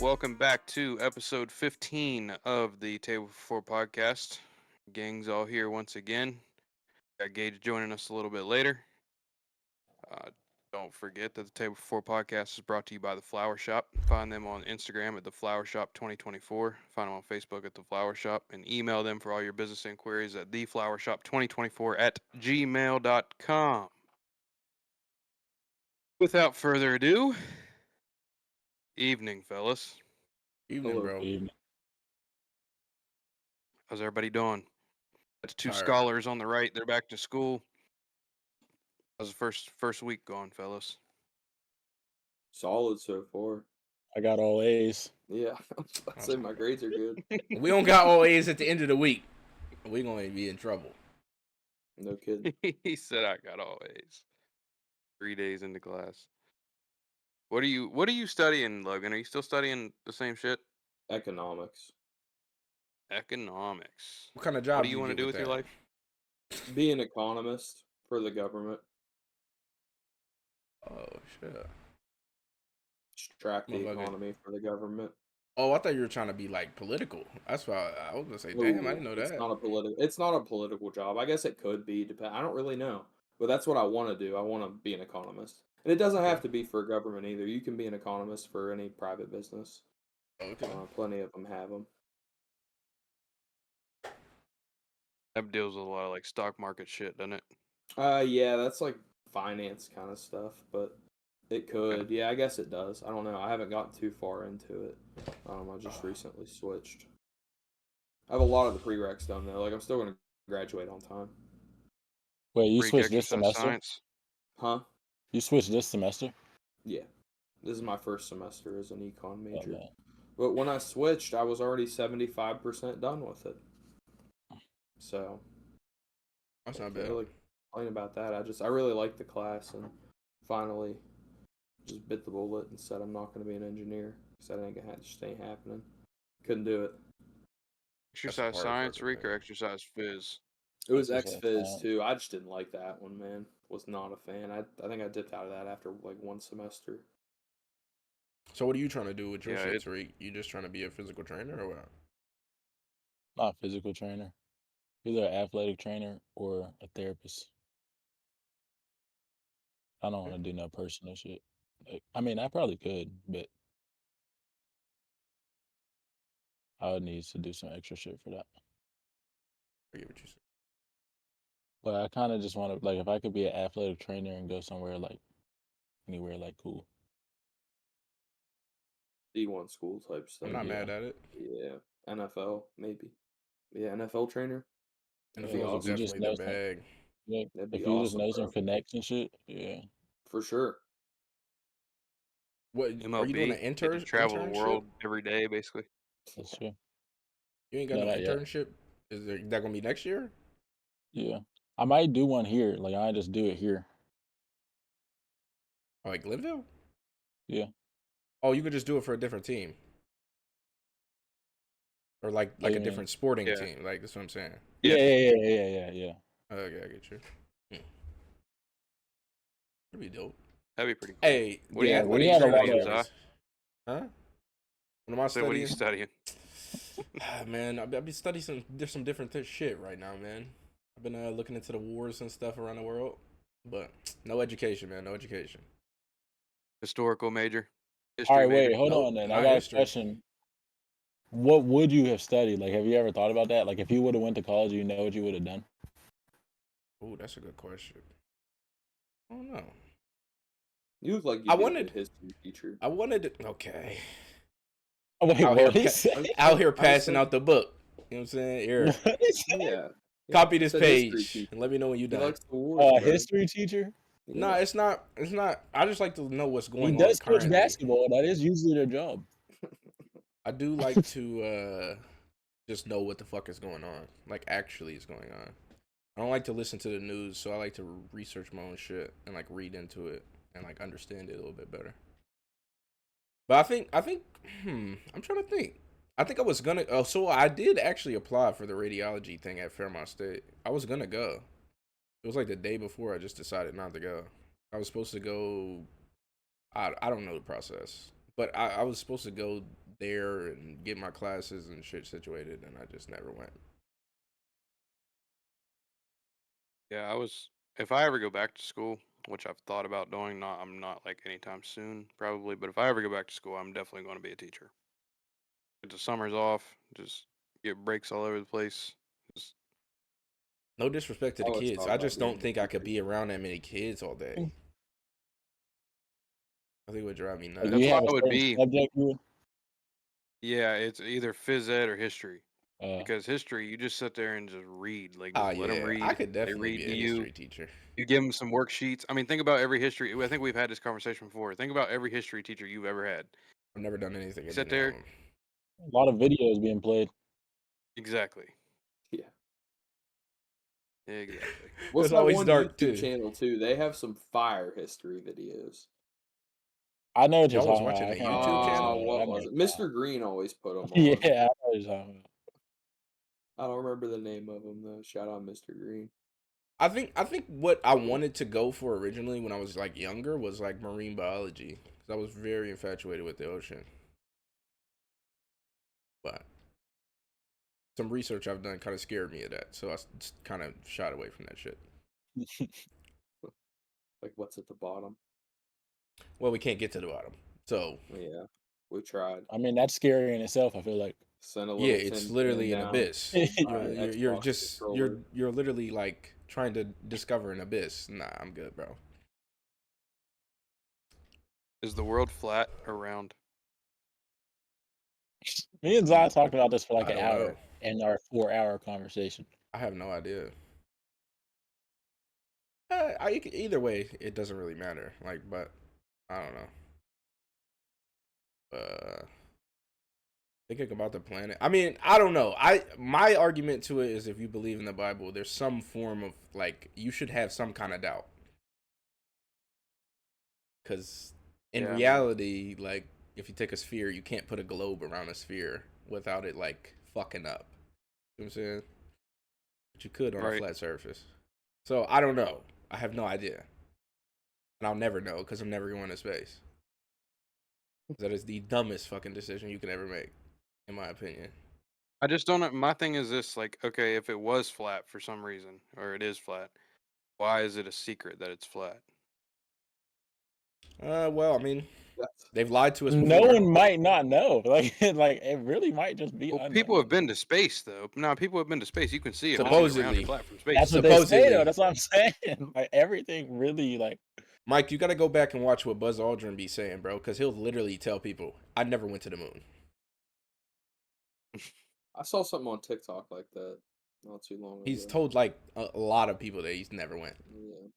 Welcome back to episode 15 of the Table for Four podcast. Gang's all here once again. Got Gage joining us a little bit later. Uh, don't forget that the Table for Four podcast is brought to you by The Flower Shop. Find them on Instagram at The Flower Shop 2024. Find them on Facebook at The Flower Shop and email them for all your business inquiries at theflowershop2024 at gmail.com. Without further ado, evening, fellas. Evening, Hello. bro. Evening. How's everybody doing? That's two Tired. scholars on the right. They're back to school. How's the first week going, fellas? Solid so far. I got all A's. Yeah, I'd say my grades are good. We don't got all A's at the end of the week. We gonna be in trouble. No kidding. He said I got all A's. 3 days into class. What are you studying, Logan? Are you still studying the same shit? Economics. Economics. What kind of What job do you want to get do with your that? life? Be an economist for the government. Oh shit. Just track the Motherfucker. economy for the government. Oh, I thought you were trying to be like political. That's why I was gonna say, damn, I didn't know It's that. not a political. It's not a political job. I guess it could be. I don't really know, but that's what I want to do. I want to be an economist, and it doesn't have to be for government either. You can be an economist for any private business. Okay. Plenty of them have them. That deals with a lot of like stock market shit, doesn't it? Yeah, that's like finance kind of stuff, but it could. Yeah, I guess it does. I don't know. I haven't gotten too far into it. I just recently switched. I have a lot of the prereqs done though. Like I'm still gonna graduate on time. Wait, you Greek switched this exercise semester? science. Huh? You switched this semester? Yeah. This is my first semester as an econ Oh, major. man. But when I switched, I was already 75% done with it. So That's not I bad. can't really complain about that. I really liked the class and finally just bit the bullet and said I'm not going to be an engineer because that just ain't happening. Couldn't do it. Exercise hard science, fucking Rick, or thing. exercise phys? It was Exercise X-Phys science. too. I just didn't like that one, man. Was not a fan. I think I dipped out of that after like one semester. So what are you trying to do with your Yeah, shit, it- Tariq? You just trying to be a physical trainer or what? Not a physical trainer. Either an athletic trainer or a therapist. I don't want to do no personal shit. I mean, I probably could, but I would need to do some extra shit for that. I get what you said. But I kind of just want to, like, if I could be an athletic trainer and go somewhere, like, anywhere, like, cool. D1 school type stuff. I'm not Yeah. mad at it. Yeah, NFL maybe. Yeah, NFL trainer. And Yeah, the if is you just definitely the know some- bag. Yeah, That'd be if you just awesome, know some bro. connects and shit, yeah. For sure. What are you MLB. doing an Get to intern travel the internship? world every day, basically. That's true. You ain't got No, no not yet. internship? Is that gonna be next year? Yeah. I might do one here. Like, I just do it here. Oh, like Glenville? Yeah. Oh, you could just do it for a different team. Or like What do a you mean? different sporting Yeah. team. Like that's what I'm saying. Yeah. Okay, I get you. That'd be dope. That'd be pretty cool. Hey, What do Yeah, you, we what are you had a lot studying, of- Zah? Huh? What am I So what are you studying? studying? Man, I've been studying some different shit right now, man. I've been looking into the wars and stuff around the world, but no education, man. No education. Historical major. All History right, major. wait, hold Nope, on then. not I got history. a question. What would you have studied? Like, have you ever thought about that? Like, if you would have went to college, you know what you would have done? Oh, that's a good question. I don't know. You look like I you'd be a wanted- good history teacher. I wanted okay. Oh, wait, Out what here, he say? out here I was passing thinking- out the book. You know what I'm saying? Here, What he say? Yeah. copy this Said history page teacher. and let me know when you're He done. likes the wars. Oh, a bro. history teacher? Yeah. No, it's not. It's not. I just like to know what's He going on does coach currently. basketball. That is usually their job. I do like to just know what the fuck is going on. Like actually is going on. I don't like to listen to the news, so I like to research my own shit and like read into it and like understand it a little bit better. But I think I'm trying to think. I think I was gonna so I did actually apply for the radiology thing at Fairmont State. I was gonna go. It was like the day before I just decided not to go. I was supposed to go I don't know the process. But I was supposed to go there and get my classes and shit situated, and I just never went. Yeah, if I ever go back to school, which I've thought about doing, I'm not like anytime soon, probably, but if I ever go back to school, I'm definitely going to be a teacher. Get the summers off, just get breaks all over the place. Just No disrespect to I the always kids. thought I about just don't being a think I could teacher. be around that many kids all day. I think it would drive me Like, nuts. do that's you what have a I would certain be. subject Yeah, it's either phys ed or history. uh, Because history, you just sit there and just read. Like, Ah, just let them yeah, I read. could They definitely read be to a you. history teacher. You give them some worksheets. I mean, think about every history. I think we've had this conversation before. Think about every history teacher you've ever had. I've never done anything You and sit didn't know there. them. a lot of videos being played? Exactly. Yeah. Exactly. What's It's that always one dark YouTube too. channel too? They have some fire history videos. I know what you're Y'all was talking about. watching I the can't remember YouTube what it's channel? called. What I've was never it? Mr. Green always put them Yeah, on. I know what you're talking about. I don't remember the name of them though. Shout out Mr. Green. I think what I wanted to go for originally when I was like younger was like marine biology, because I was very infatuated with the ocean. But some research I've done kind of scared me of that, so I kind of shot away from that shit. Like what's at the bottom? Well, we can't get to the bottom, so Yeah, we tried. I mean, that's scary in itself. I feel like. Sent a yeah, little it's tin can literally an down. abyss. My You're Xbox just controller. you're literally like trying to discover an abyss. Nah, I'm good, bro. Is the world flat or round? Me and Zion talked about this for like I an don't know. hour in our 4-hour conversation. I have no idea. Either way, it doesn't really matter. Like, but I don't know. Thinking about the planet. I mean, I don't know. My argument to it is if you believe in the Bible, there's some form of like you should have some kind of doubt. Because in Yeah, I mean, reality, like if you take a sphere, you can't put a globe around a sphere without it like fucking up. You know what I'm saying? But you could on a right. flat surface. So I don't know. I have no idea. And I'll never know because I'm never going to space. That is the dumbest fucking decision you can ever make, in my opinion. I just don't know. My thing is this: like, okay, if it was flat for some reason, or it is flat, why is it a secret that it's flat? Well, I mean, That's they've lied to us No before. one might not know. Like it really might just be Well, unknown. people have been to space, though. No, people have been to space. You can see if it's either round or Supposedly. flat from That's space. what they say, though. Supposedly. That's what I'm saying. Like everything really like. Mike, you gotta go back and watch what Buzz Aldrin be saying, bro, because he'll literally tell people, I never went to the moon. I saw something on TikTok like that not too long He's ago. told like a lot of people that he's never went. Yeah.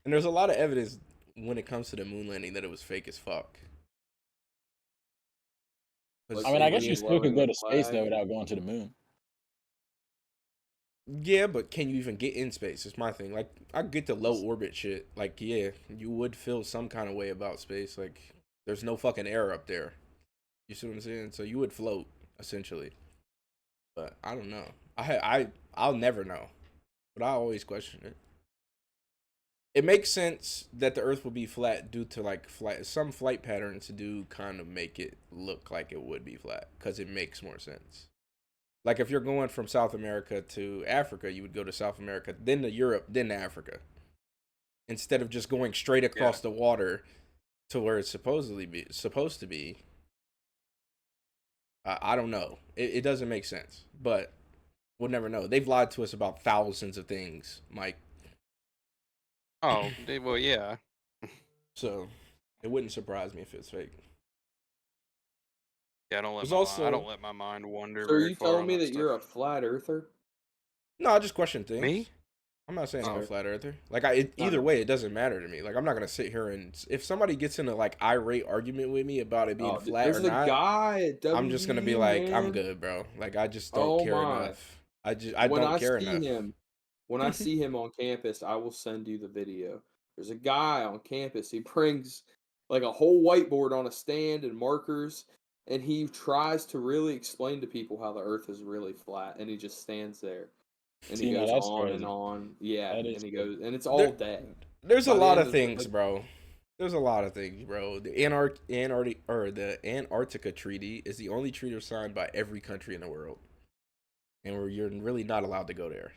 And there's a lot of evidence when it comes to the moon landing that it was fake as fuck. Like I mean, I guess you aliens still could lowering go the to space flag. though without going to the moon. Yeah, but can you even get in space? It's my thing. Like, I get the low orbit shit. Like, yeah, you would feel some kind of way about space. Like, there's no fucking air up there. You see what I'm saying? So you would float essentially. But I don't know. I'll never know. But I always question it. It makes sense that the Earth will be flat due to like some flight patterns do kind of make it look like it would be flat because it makes more sense. Like if you're going from South America to Africa, you would go to South America, then to Europe, then to Africa, instead of just going straight across the water to where it's supposed to be. I don't know. It doesn't make sense, but we'll never know. They've lied to us about thousands of things, Mike. Oh, well, yeah. So it wouldn't surprise me if it's fake. Yeah, There's I also don't let my mind wander So are very you far telling on me that that stuff. you're a flat earther? no, I just question things. Me? I'm not saying I'm a Okay. flat earther. Like No, either no. way, it doesn't matter to me. Like I'm not gonna sit here and if somebody gets in a like irate argument with me about it being Oh, flat or there's a not, guy at I'm just gonna be WVU, like, I'm man. good, bro. Like I just don't Oh care my. enough. I When don't I care see enough. him, when I see him on campus, I will send you the video. There's a guy on campus. He brings like a whole whiteboard on a stand and markers, and he tries to really explain to people how the Earth is really flat, and he just stands there and he See, now goes that's on and crazy. on. Yeah, That is and he crazy. goes, and it's There, all day. there's a By the lot end of of the things, bro. There's a lot of things, bro. The Antarctica Treaty is the only treaty signed by every country in the world, and you're really not allowed to go there.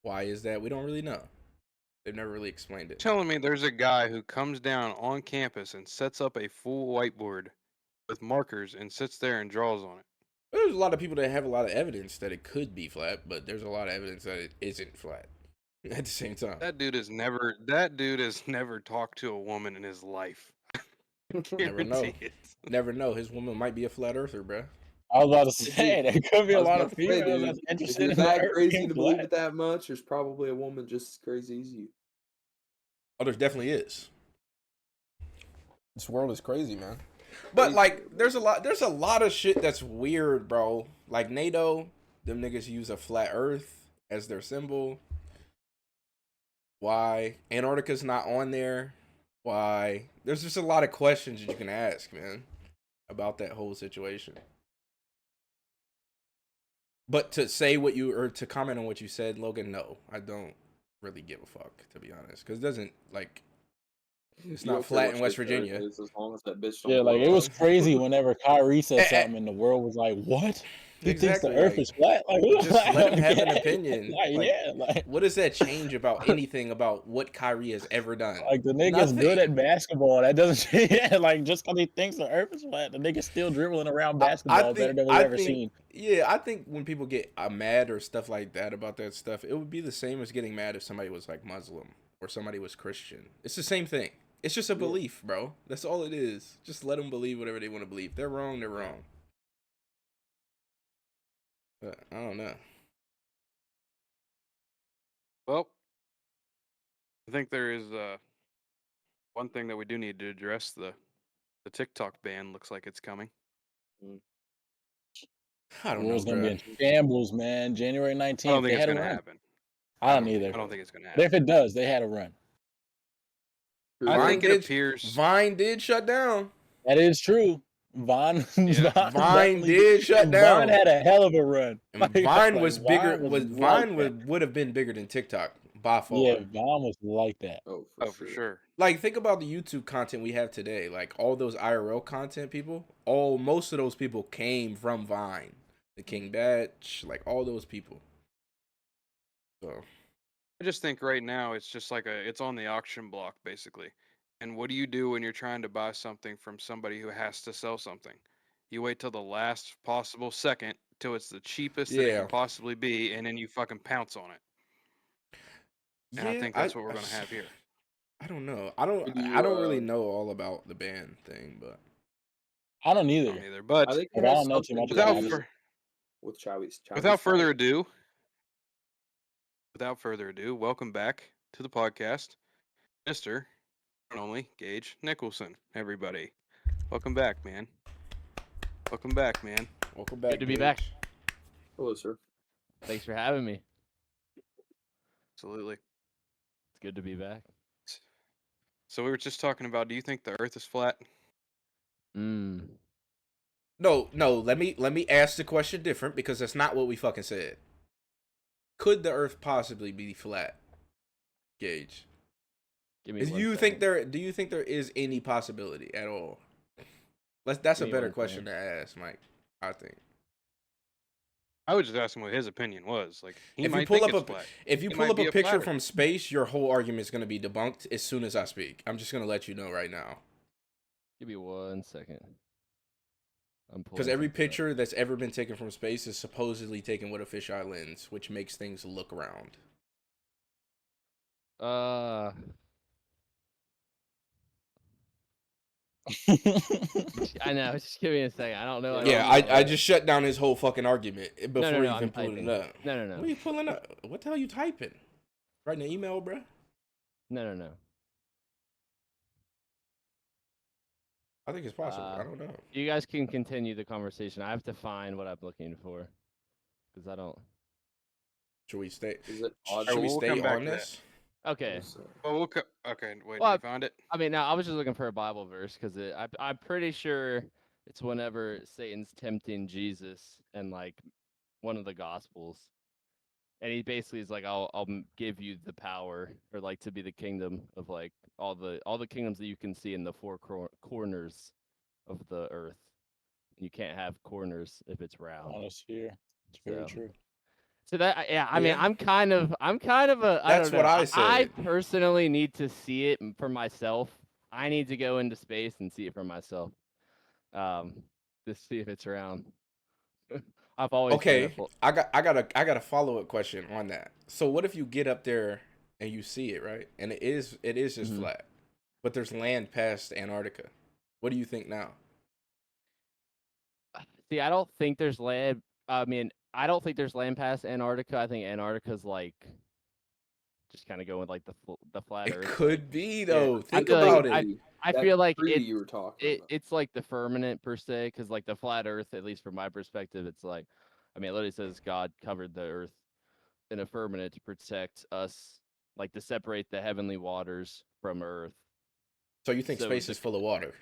Why is that? We don't really know. They've never really explained it. Telling me there's a guy who comes down on campus and sets up a full whiteboard with markers and sits there and draws on it. There's a lot of people that have a lot of evidence that it could be flat, but there's a lot of evidence that it isn't flat at the same time. That dude has never talked to a woman in his life. Never know. Guarantee it. Never know. His woman might be a flat earther, bro. I was about to Is say it- there could be I a was lot about of to say, females dude, that's if interested you're in the that Earth crazy being to believe flat. it that much, there's probably a woman just as crazy as you. Oh, there definitely is. This world is crazy, man. But like, there's a lot of shit that's weird, bro. Like NATO, them niggas use a flat Earth as their symbol. Why? Antarctica's not on there. Why? There's just a lot of questions that you can ask, man, about that whole situation. But to say what you or to comment on what you said, Logan, no, I don't really give a fuck, to be honest, because it doesn't like it's You not don't care flat what in West shape the Earth Virginia. is, as long as that bitch don't Yeah, like blow it was up. crazy whenever Kyrie said Eh, eh. something and the world was like, "What? He thinks the Exactly, Earth like, is flat?" Like, just like, let him have an okay. opinion. Like, Like, yeah, like what does that change about anything about what Kyrie has ever done? the nigga's good Nothing. at basketball. That doesn't yeah, like just because he thinks the Earth is flat, the nigga's still dribbling around basketball better than we've ever seen. Yeah, I think when people get mad or stuff like that about that stuff, it would be the same as getting mad if somebody was like Muslim or somebody was Christian. It's the same thing. It's just a belief, bro. That's all it is. Just let them believe whatever they want to believe. They're wrong, they're wrong. But I don't know. Well, I think there is one thing that we do need to address. The TikTok ban looks like it's coming. I The don't know, world's gonna be bro. in shambles, man. January I don't 19th, think they it's had a gonna run. happen. I don't either. I don't think it's gonna But if happen. it does, they had a run. I think it appears. Vine did shut down. That is true. Vine, Yeah. Vine did shut down. Vine had a hell of a run. And Like, Vine like, was bigger. like that. Would have been bigger than TikTok by far. Yeah, Vine was like that. Oh, For sure. Like, think about the YouTube content we have today. Like all those IRL content people. Most of those people came from Vine. The King Batch, like all those people. So I just think right now it's just like it's on the auction block basically. And what do you do when you're trying to buy something from somebody who has to sell something? You wait till the last possible second till it's the cheapest that it yeah, can possibly be, and then you fucking pounce on it. And I think that's what we're gonna have here. I don't know. Did you, I don't really know all about the ban thing, but I don't I either. don't either. But I think it Like, I has don't know too something much to about without it. do fur- with Chowie's without further fight. ado, welcome back to the podcast, Mr. and only Gage Nicholson. Everybody, welcome back, man. Welcome back, man. welcome back. Good to be Gage. back. Hello, sir. Thanks for having me. Absolutely. It's good to be back. So we were just talking about, do you think the Earth is flat? Mm. No. Let me ask the question different because that's not what we fucking said. Could the Earth possibly be flat? Gage. Give me Do one you second. think there is any possibility at all? That's a Give me better one question second. to ask, Mike. I think. I was just asking what his opinion was. Like, he If you might pull think up it's a flat. if you It pull might up be a a picture flat from space, your whole argument is going to be debunked as soon as I speak. I'm just going to let you know right now. Give me 1 second. I'm Because pulling every something up. picture that's ever been taken from space is supposedly taken with a fisheye lens, which makes things look round. I know. Just give me a second. I don't know. Yeah, Yeah, I just shut down his whole fucking argument before no, he I'm even pulled typing. it up. No. What are you pulling up? What the hell are you typing? Writing an email, bro? No. I think it's possible. I don't know. You guys can continue the conversation. I have to find what I'm looking for because I don't. Should we stay? Is it Alright, Should we we'll stay come back on to that. this? Okay. Well, okay, wait, Well, you found it? I mean, now I was just looking for a Bible verse because I'm pretty sure it's whenever Satan's tempting Jesus and like one of the Gospels. And he basically is like, I'll give you the power, or like to be the kingdom of like all the kingdoms that you can see in the four corners of the earth. You can't have corners if it's round. On a sphere. It's very So, true. so that yeah, I mean, Yeah. I'm kind of a I That's don't what know. I I said. personally need to see it for myself. I need to go into space and see it for myself. Um, to see if it's round. I've always been a Okay, I got a follow up question on that. So what if you get up there and you see it, right? And it is just Mhm. flat, but there's land past Antarctica. What do you think now? See, I don't think there's land. I mean, I don't think there's land past Antarctica. I think Antarctica's like just kind of going like the flat It Earth. Like, could be yeah, though. I Think feel like about Could it. be I that feel like treaty you were talking about. it's like the firmament per se, because like the flat Earth, at least from my perspective, it's like, I mean, it literally says God covered the Earth in a firmament to protect us, like to separate the heavenly waters from Earth. So you think So space the is full of water?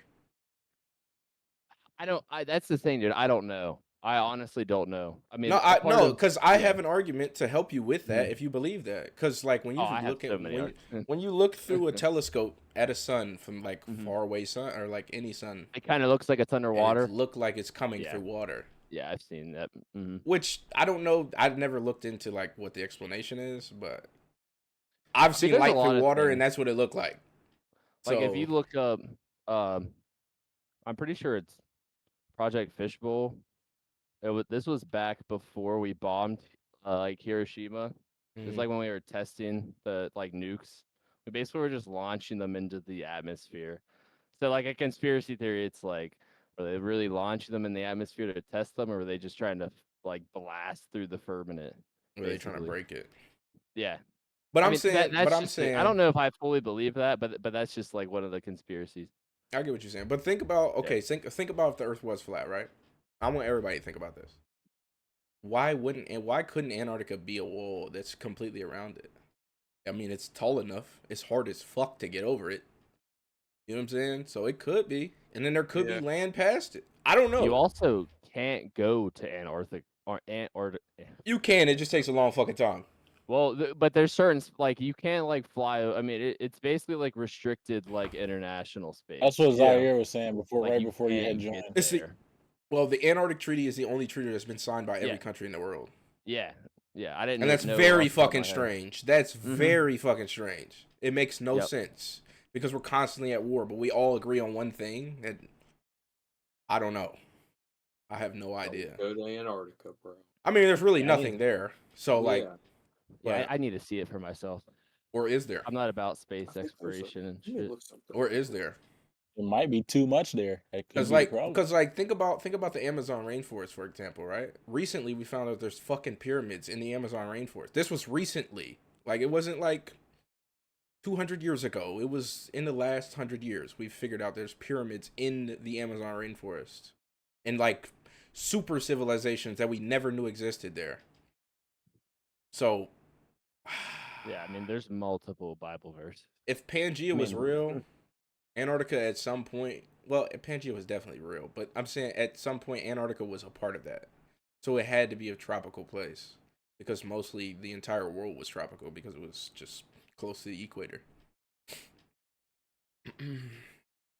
I don't. I That's the thing, dude. I don't know. I honestly don't know. I No, mean, a I part no, of because I yeah. have an argument to help you with that Mhm. if you believe that. Because like when Oh, you I have look at so many arguments. when you look through a telescope at a sun from like Mhm. far away sun or like any sun, It kind of looks like it's and it underwater. look like it's coming Yeah, through water. yeah, I've seen that. Which I don't know. I've never looked into like what the explanation is, but I've I mean, seen there's a light through lot of water, and things. that's what it looked like. Like if you So look up, um, I'm pretty sure it's Project Fishbowl. This was back before we bombed like Hiroshima. It's mhm, like when we were testing the like nukes. We basically were just launching them into the atmosphere. So like a conspiracy theory, it's like, were they really launching them in the atmosphere to test them, or were they just trying to like blast through the firmament? were they trying to Basically, break it? yeah. But I I'm mean saying, but that's I'm just it. I don't saying, know if I fully believe that, but that's just like one of the conspiracies. I get what you're saying. But think about Yeah. okay, think about if the Earth was flat, right? I want everybody to think about this. Why couldn't Antarctica be a wall that's completely around it? I mean, it's tall enough. It's hard as fuck to get over it. You know what I'm saying? So it could be, and then there could be Yeah. land past it. I don't You know. also can't go to Antarctica or Antarctica. You can. It just takes a long fucking time. Well, but there's certain like you can't like fly. I mean, it's basically like restricted like international That's space. what Yeah. Zaire was saying before, Like right you before you had can't get joined. It's the there. well, the Antarctic Treaty is the only treaty that's been signed by every Yeah, country in the world. yeah, yeah. I didn't And that's know very off the top of fucking my head. strange. That's Mm-hmm. very fucking strange. It makes no Yep. sense because we're constantly at war, but we all agree on one thing. And I don't know. I have no idea. Go to Antarctica, bro. I mean, there's really Yeah, I need. nothing there. So like, Yeah, Yeah, but I need to see it for myself. or is there? I'm not about I space think there's a. exploration and Let me shit. look something. Or is there? It might be too much there. That could be the problem. Because like think about the Amazon rainforest for example, right? Recently we found out there's fucking pyramids in the Amazon rainforest. This was recently. Like it wasn't like 200 years ago. It was in the last 100 years. We figured out there's pyramids in the Amazon rainforest. And like super civilizations that we never knew existed there. So Yeah, I mean, there's multiple Bible verses. if Pangea I was mean, real, Antarctica at some point, well, Pangea was definitely real, but I'm saying at some point Antarctica was a part of that. So it had to be a tropical place because mostly the entire world was tropical because it was just close to the equator.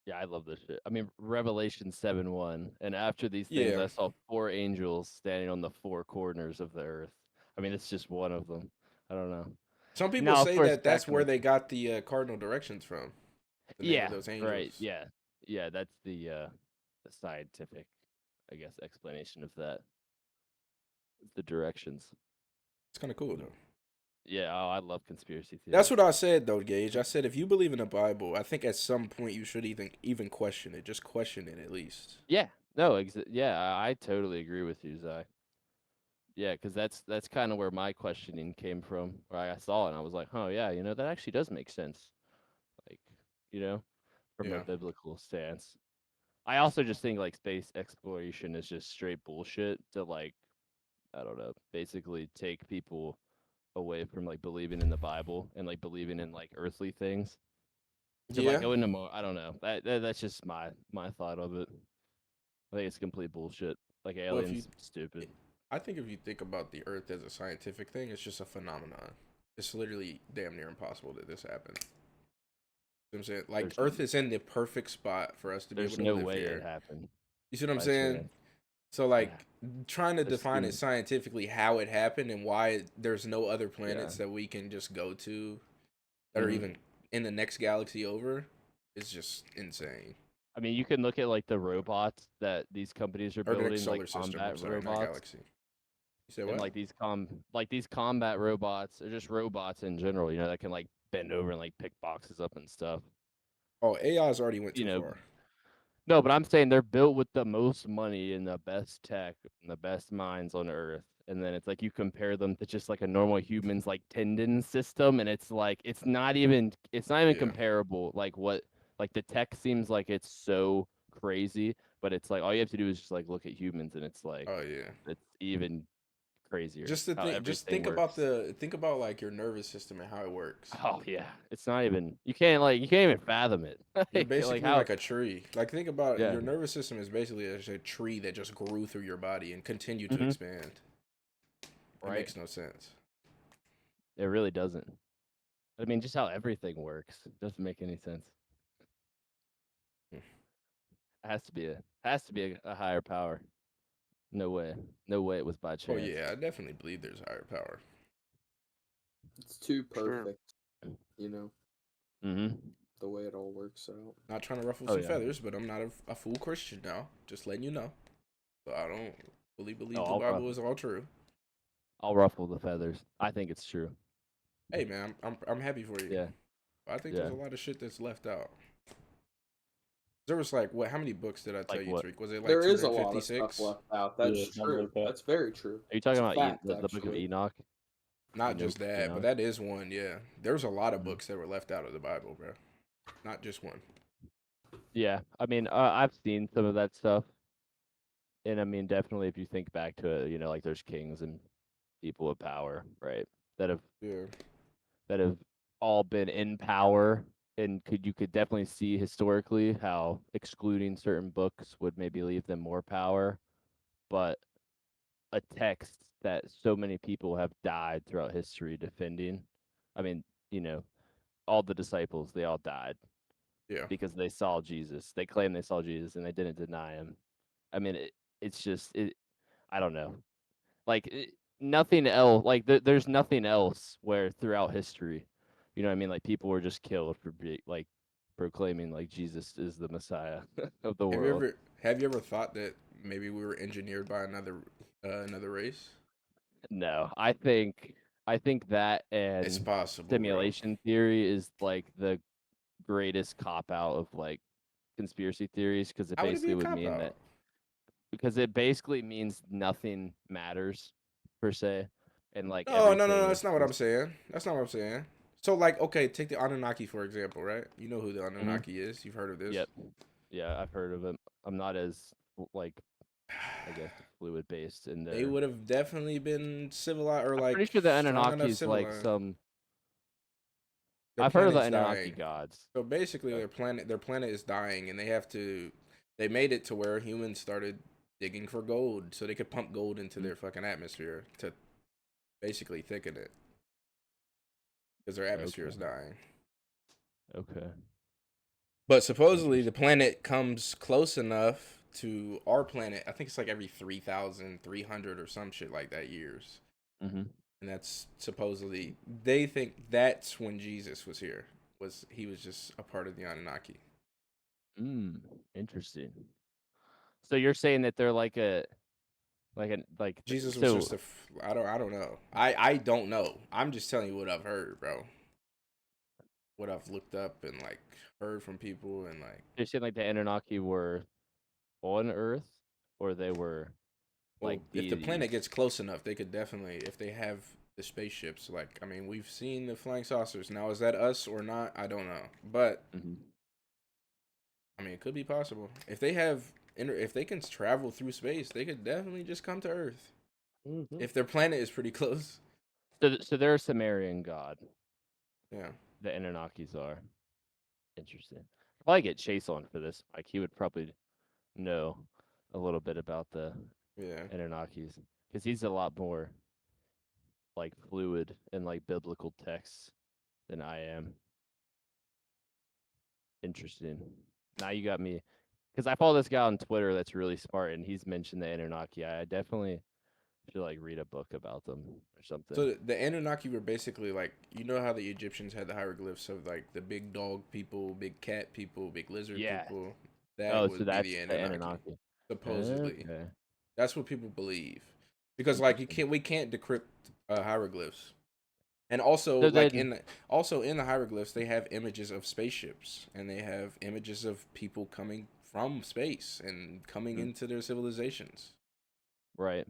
yeah, I love this shit. I mean, Revelation 7:1, and after these things, Yeah. I saw four angels standing on the four corners of the earth. I mean, it's just one of them. I don't know. Some people Now, of say course, that that that's can where they got the cardinal directions from. The name of yeah, those right, angels. yeah, yeah. That's the scientific, I guess, explanation of that. The directions. It's kind of cool though. Yeah, oh, I love conspiracy That's theories. what I said though, Gage. I said if you believe in the Bible, I think at some point you should even question it. Just question it at least. Yeah, no, yeah, I totally agree with you, Zach. Yeah, because that's kind of where my questioning came from. Where I saw it, and I was like, oh yeah, that actually does make sense. Like, you know, from a Yeah. biblical stance. I also just think like space exploration is just straight bullshit to like, I don't know, basically take people away from like believing in the Bible and like believing in like earthly things to like Yeah. go into more. I don't know. That's just my thought of it. I think it's complete bullshit. Like Well, if you aliens, stupid. I think if you think about the Earth as a scientific thing, it's just a phenomenon. It's literally damn near impossible that this happened. You know what I'm saying? Like, There's Earth is in the perfect spot for us to be able there's to no live way it here. happened You see what I'm by saying? chance. So, Yeah. like, trying to There's define it human- scientifically how it happened and why there's no other Yeah. planets that we can just go to that are Mhm. even in the next galaxy over is just insane. I mean, you can look at like the robots that these companies are Or the building, next like solar system. combat I'm sorry, not robots, galaxy. You said and what? like these combat robots, or just robots in general. You know, that can like bend over and like pick boxes up and stuff. Oh, AI's already went You too know, far. no, but I'm saying they're built with the most money and the best tech and the best minds on Earth. And then it's like you compare them to just like a normal human's like tendon system, and it's like it's not even Yeah. comparable. Like the tech seems like it's so crazy, but it's like all you have to do is just like look at humans, and it's like Oh yeah. it's even crazier Just to how think, just everything think about works. like your nervous system and how it works. Oh yeah, it's not even you can't even fathom it. You're Like basically how like a tree. Like think about it, yeah. your nervous system is basically as a tree that just grew through your body and continued to Hmm. expand. It Right. makes no sense. It really doesn't. I mean, just how everything works doesn't make any sense. Hmm. It has to be a higher power. No way. No way it was by Oh chance. yeah, I definitely believe there's a higher power. It's too Sure. perfect, you know, Mm-hmm. the way it all works out. Not trying to ruffle Oh some yeah. feathers, but I'm not a full Christian now. Just letting you know. So I don't fully Oh, believe the Bible is all true. I'll ruffle the feathers. I think it's true. Hey man, I'm happy for you. Yeah. I think Yeah. there's a lot of shit that's left out. There was like what? How many books did I tell Like you, what? Tariq? Was it like There is a lot of 256? stuff left out. Yeah, That's something true. like that. That's very true. Are you talking It's a about fact, the book of actually. Enoch? Not just that, but Enoch? that is one. Yeah, there's a lot of Mhm. books that were left out of the Bible, bro. Not just one. Yeah. I mean, I've seen some of that stuff, and I mean, definitely if you think back to it, like there's kings and people of power, right? That have Yeah, that have all been in power, and you could definitely see historically how excluding certain books would maybe leave them more power, but a text that so many people have died throughout history defending. I mean, you know, all the disciples, they all died yeah. because they saw Jesus. They claimed they saw Jesus and they didn't deny him. I mean, it's just I don't know. Like nothing else. Like there's nothing else where throughout history, you know what I mean? Like people were just killed for like proclaiming like Jesus is the Messiah of the Have you world. ever have you ever thought that maybe we were engineered by another race? No, I think that It's and possible, bro. simulation theory is like the greatest cop out of like conspiracy theories because it How would it be basically a would cop mean out? that because it basically means nothing matters per se, and like No, no, no, no. everything is That's not what I'm just saying. That's not what I'm saying. So, like, okay, take the Anunnaki for example, right? You know who the Mhm. Anunnaki is. You've heard of this. Yep. Yeah, I've heard of it. I'm not as like I guess fluid based in They there. would have definitely been civilized or I'm pretty like sure the strong enough Anunnaki is like civilized. some. Their I've heard of the planet's Anunnaki dying. gods. So basically, Yeah. their planet is dying, and they have to. They made it to where humans started digging for gold, so they could pump gold into Mhm. their fucking atmosphere to basically thicken it, because their atmosphere is Okay. dying. Okay. But supposedly, the Interesting. planet comes close enough to our planet. I think it's like every 3,300 or some shit like that years, Mm-hmm. and that's supposedly they think that's when Jesus was here. He was just a part of the Anunnaki. Interesting. So you're saying that they're Jesus was so just I don't know. I don't know. I'm just telling you what I've heard, bro. What I've looked up and like heard from people and like you're saying like the Anunnaki were on Earth or they were like well, if the deities. planet gets close enough, they could definitely if they have the spaceships like I mean, we've seen the flying saucers. Now is that us or not? I don't know. But Mm-hmm. I mean, it could be possible. If they have if they can travel through space, they could definitely just come to Earth. Mm-hmm. If their planet is pretty close. So they're a Sumerian god. Yeah. The Anunnakis are. Interesting. Probably get Chase on for this. Like he would probably know a little bit about the Yeah. Anunnakis. because he's a lot more like fluid in like biblical texts than I am. Interesting. Now you got me, because I follow this guy on Twitter that's really smart, and he's mentioned the Anunnaki. I definitely should like read a book about them or something. So the Anunnaki were basically like, you know how the Egyptians had the hieroglyphs of like the big dog people, big cat people, big lizard Yeah. people. That Oh, would so be that's the the Anunnaki, Anunnaki. supposedly. Okay. That's what people believe, because like Interesting. we can't decrypt hieroglyphs, and also So like then, in the hieroglyphs they have images of spaceships and they have images of people coming from space and coming Hmm. into their civilizations, right.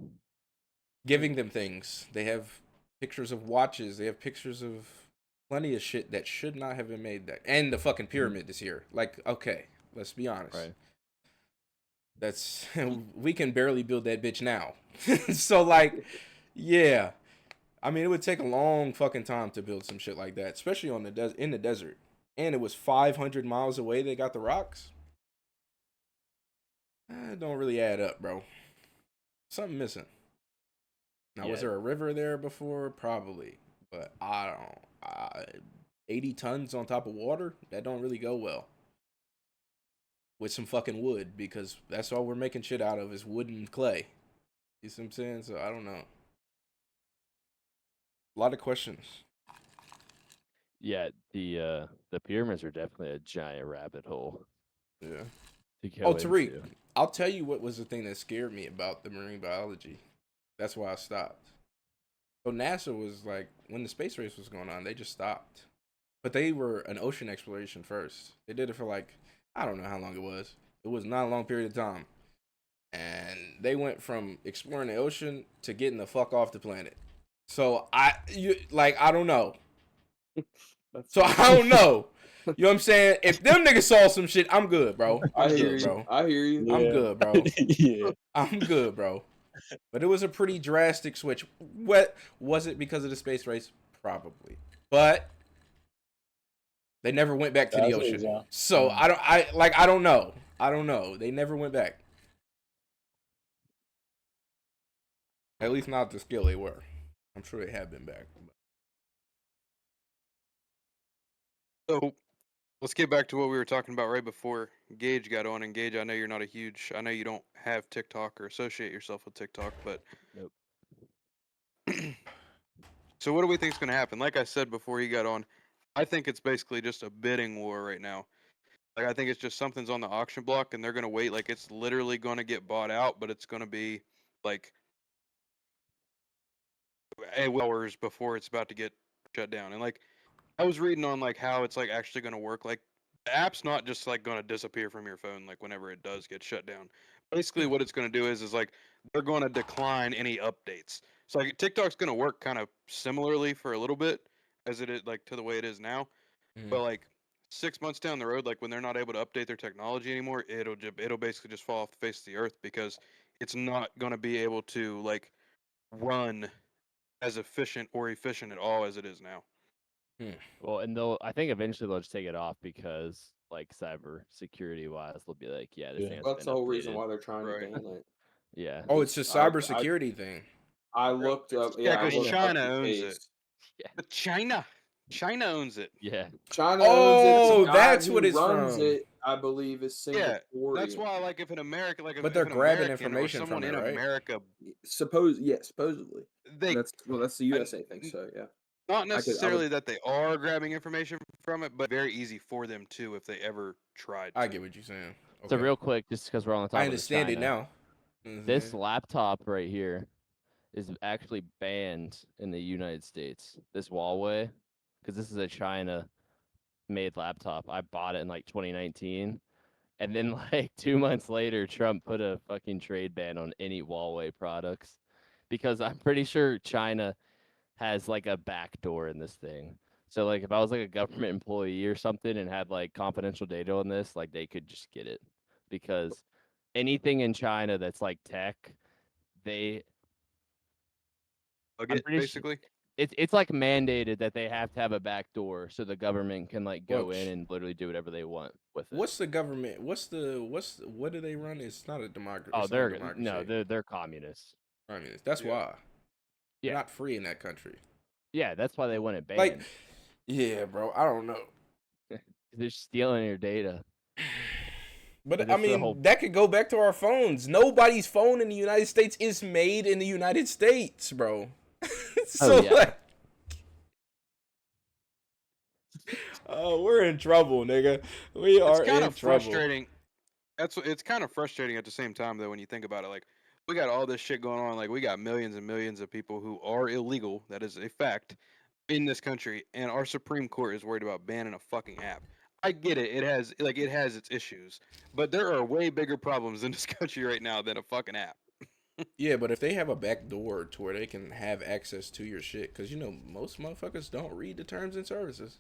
giving them things. They have pictures of watches. They have pictures of plenty of shit that should not have been made. That and the fucking pyramid is here. Like, okay, let's be honest. Right. That's we can barely build that bitch now. So like, yeah. I mean, it would take a long fucking time to build some shit like that, especially on the in the desert. And it was 500 miles away. They got the rocks. It don't really add up, bro. Something missing. Now, was Yeah. there a river there before? Probably, but I don't. 80 tons on top of water? That don't really go well. With some fucking wood, because that's all we're making shit out of is wood and clay. You see what I'm saying? So I don't know. A lot of questions. Yeah. The pyramids are definitely a giant rabbit hole Yeah. to go Oh, Tariq, into. I'll tell you what was the thing that scared me about the marine biology. That's why I stopped. So NASA was like, when the space race was going on, they just stopped. But they were an ocean exploration first. They did it for like, I don't know how long it was. It was not a long period of time. And they went from exploring the ocean to getting the fuck off the planet. So I don't know. That's So I don't know. You know what I'm saying? If them niggas saw some shit, I'm good, bro. I I'm hear good, you. bro. I hear you. I'm Yeah. good, bro. Yeah. I'm good, bro. But it was a pretty drastic switch. What was it because of the space race? Probably. But they never went back to the That's an ocean. example. So I don't know. I don't know. They never went back. At least not the scale they were. I'm sure they have been back. So let's get back to what we were talking about right before Gage got on. And Gage, I know you're not a huge, I know you don't have TikTok or associate yourself with TikTok, but Nope. so what do we think is going to happen? Like I said before he got on, I think it's basically just a bidding war right now. Like I think it's just something's on the auction block and they're going to wait. Like it's literally going to get bought out, but it's going to be like hours before it's about to get shut down. And like I was reading on like how it's like actually going to work. Like the app's not just like going to disappear from your phone like whenever it does get shut down. Basically, what it's going to do is like they're going to decline any updates. So like TikTok's going to work kind of similarly for a little bit as it is like to the way it is now. But like 6 months down the road, like when they're not able to update their technology anymore, it'll basically just fall off the face of the earth because it's not going to be able to like run as efficient at all as it is now. Well, and I think eventually they'll just take it off because, like, cyber security wise, they'll be like, yeah, this Yeah. thing has That's been the whole reason updated. why they're trying Right. to ban it. Yeah. Oh, it's a I cybersecurity thing. I looked up. Yeah, Yeah, I because looked up China the owns case. it. But China owns it. Yeah. China owns it. Oh, The guy that's who what it's runs from. it, I believe, is Yeah, Singaporean. that's why, like, if an American, like, But if they're an grabbing American or information someone from it, in right? America, Supposedly. they That's the I- USA thing. So yeah, not I necessarily would. that they are grabbing information from it, but very easy for them to if they ever tried I to. get what you're saying. So, Okay. real quick, just because we're on the I topic of understand it China, now. Mhm. this laptop right here is actually banned in the United States. This Huawei, because this is a China made laptop. I bought it in like 2019. And then, like, 2 months later, Trump put a fucking trade ban on any Huawei products because I'm pretty sure China has like a backdoor in this thing. So, like, if I was like a government employee or something and had like confidential data on this, like, they could just get it because anything in China that's like tech, they, Bug I'm it, pretty sure basically. it's like mandated that they have to have a backdoor so the government can like go Well, in and literally do whatever they want with it. What's the government? What do they run? It's not a democracy. Oh, It's not a they're democracy. no, they're communists. I mean, that's Yeah. why. You're Yeah. not free in that country. Yeah, that's why they want it Like, banned. yeah, bro. I don't know. They're stealing your data. But I that's the mean, whole- that could go back to our phones. Nobody's phone in the United States is made in the United States, bro. So yeah. like, oh, we're in trouble, nigga. We It's are kind in of trouble. frustrating. It's kind of frustrating at the same time though when you think about it. Like we got all this shit going on. Like we got millions and millions of people who are illegal. That is a fact in this country, and our Supreme Court is worried about banning a fucking app. I get it. It has its issues, but there are way bigger problems in this country right now than a fucking app. Yeah, but if they have a back door to where they can have access to your shit, because you know most motherfuckers don't read the terms and services.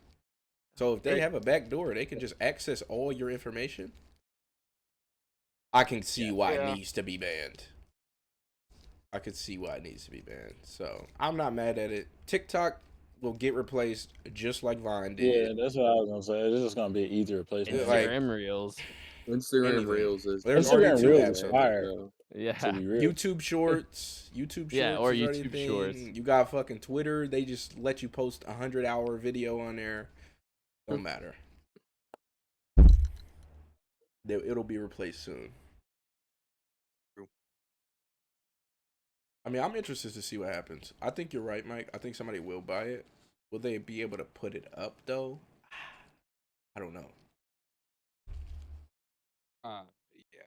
So if they Right. have a back door, they can just access all your information. I can see why it Yeah. needs to be banned. I could see why it needs to be banned. So I'm not mad at it. TikTok will get replaced just like Vine Yeah, did. that's what I was gonna say. This is gonna be an easy replacement. Like- Instagram Reels. Instagram Anything. Reels is. There's already Instagram two Reels apps is out fire. there. Yeah. To be real. YouTube Shorts. YouTube Shorts Yeah, or is already a YouTube thing. Shorts. You got fucking Twitter. They just let you post 100-hour video on there. Don't matter. It'll be replaced soon. True. I mean, I'm interested to see what happens. I think you're right, Mike. I think somebody will buy it. Will they be able to put it up though? I don't know. Yeah.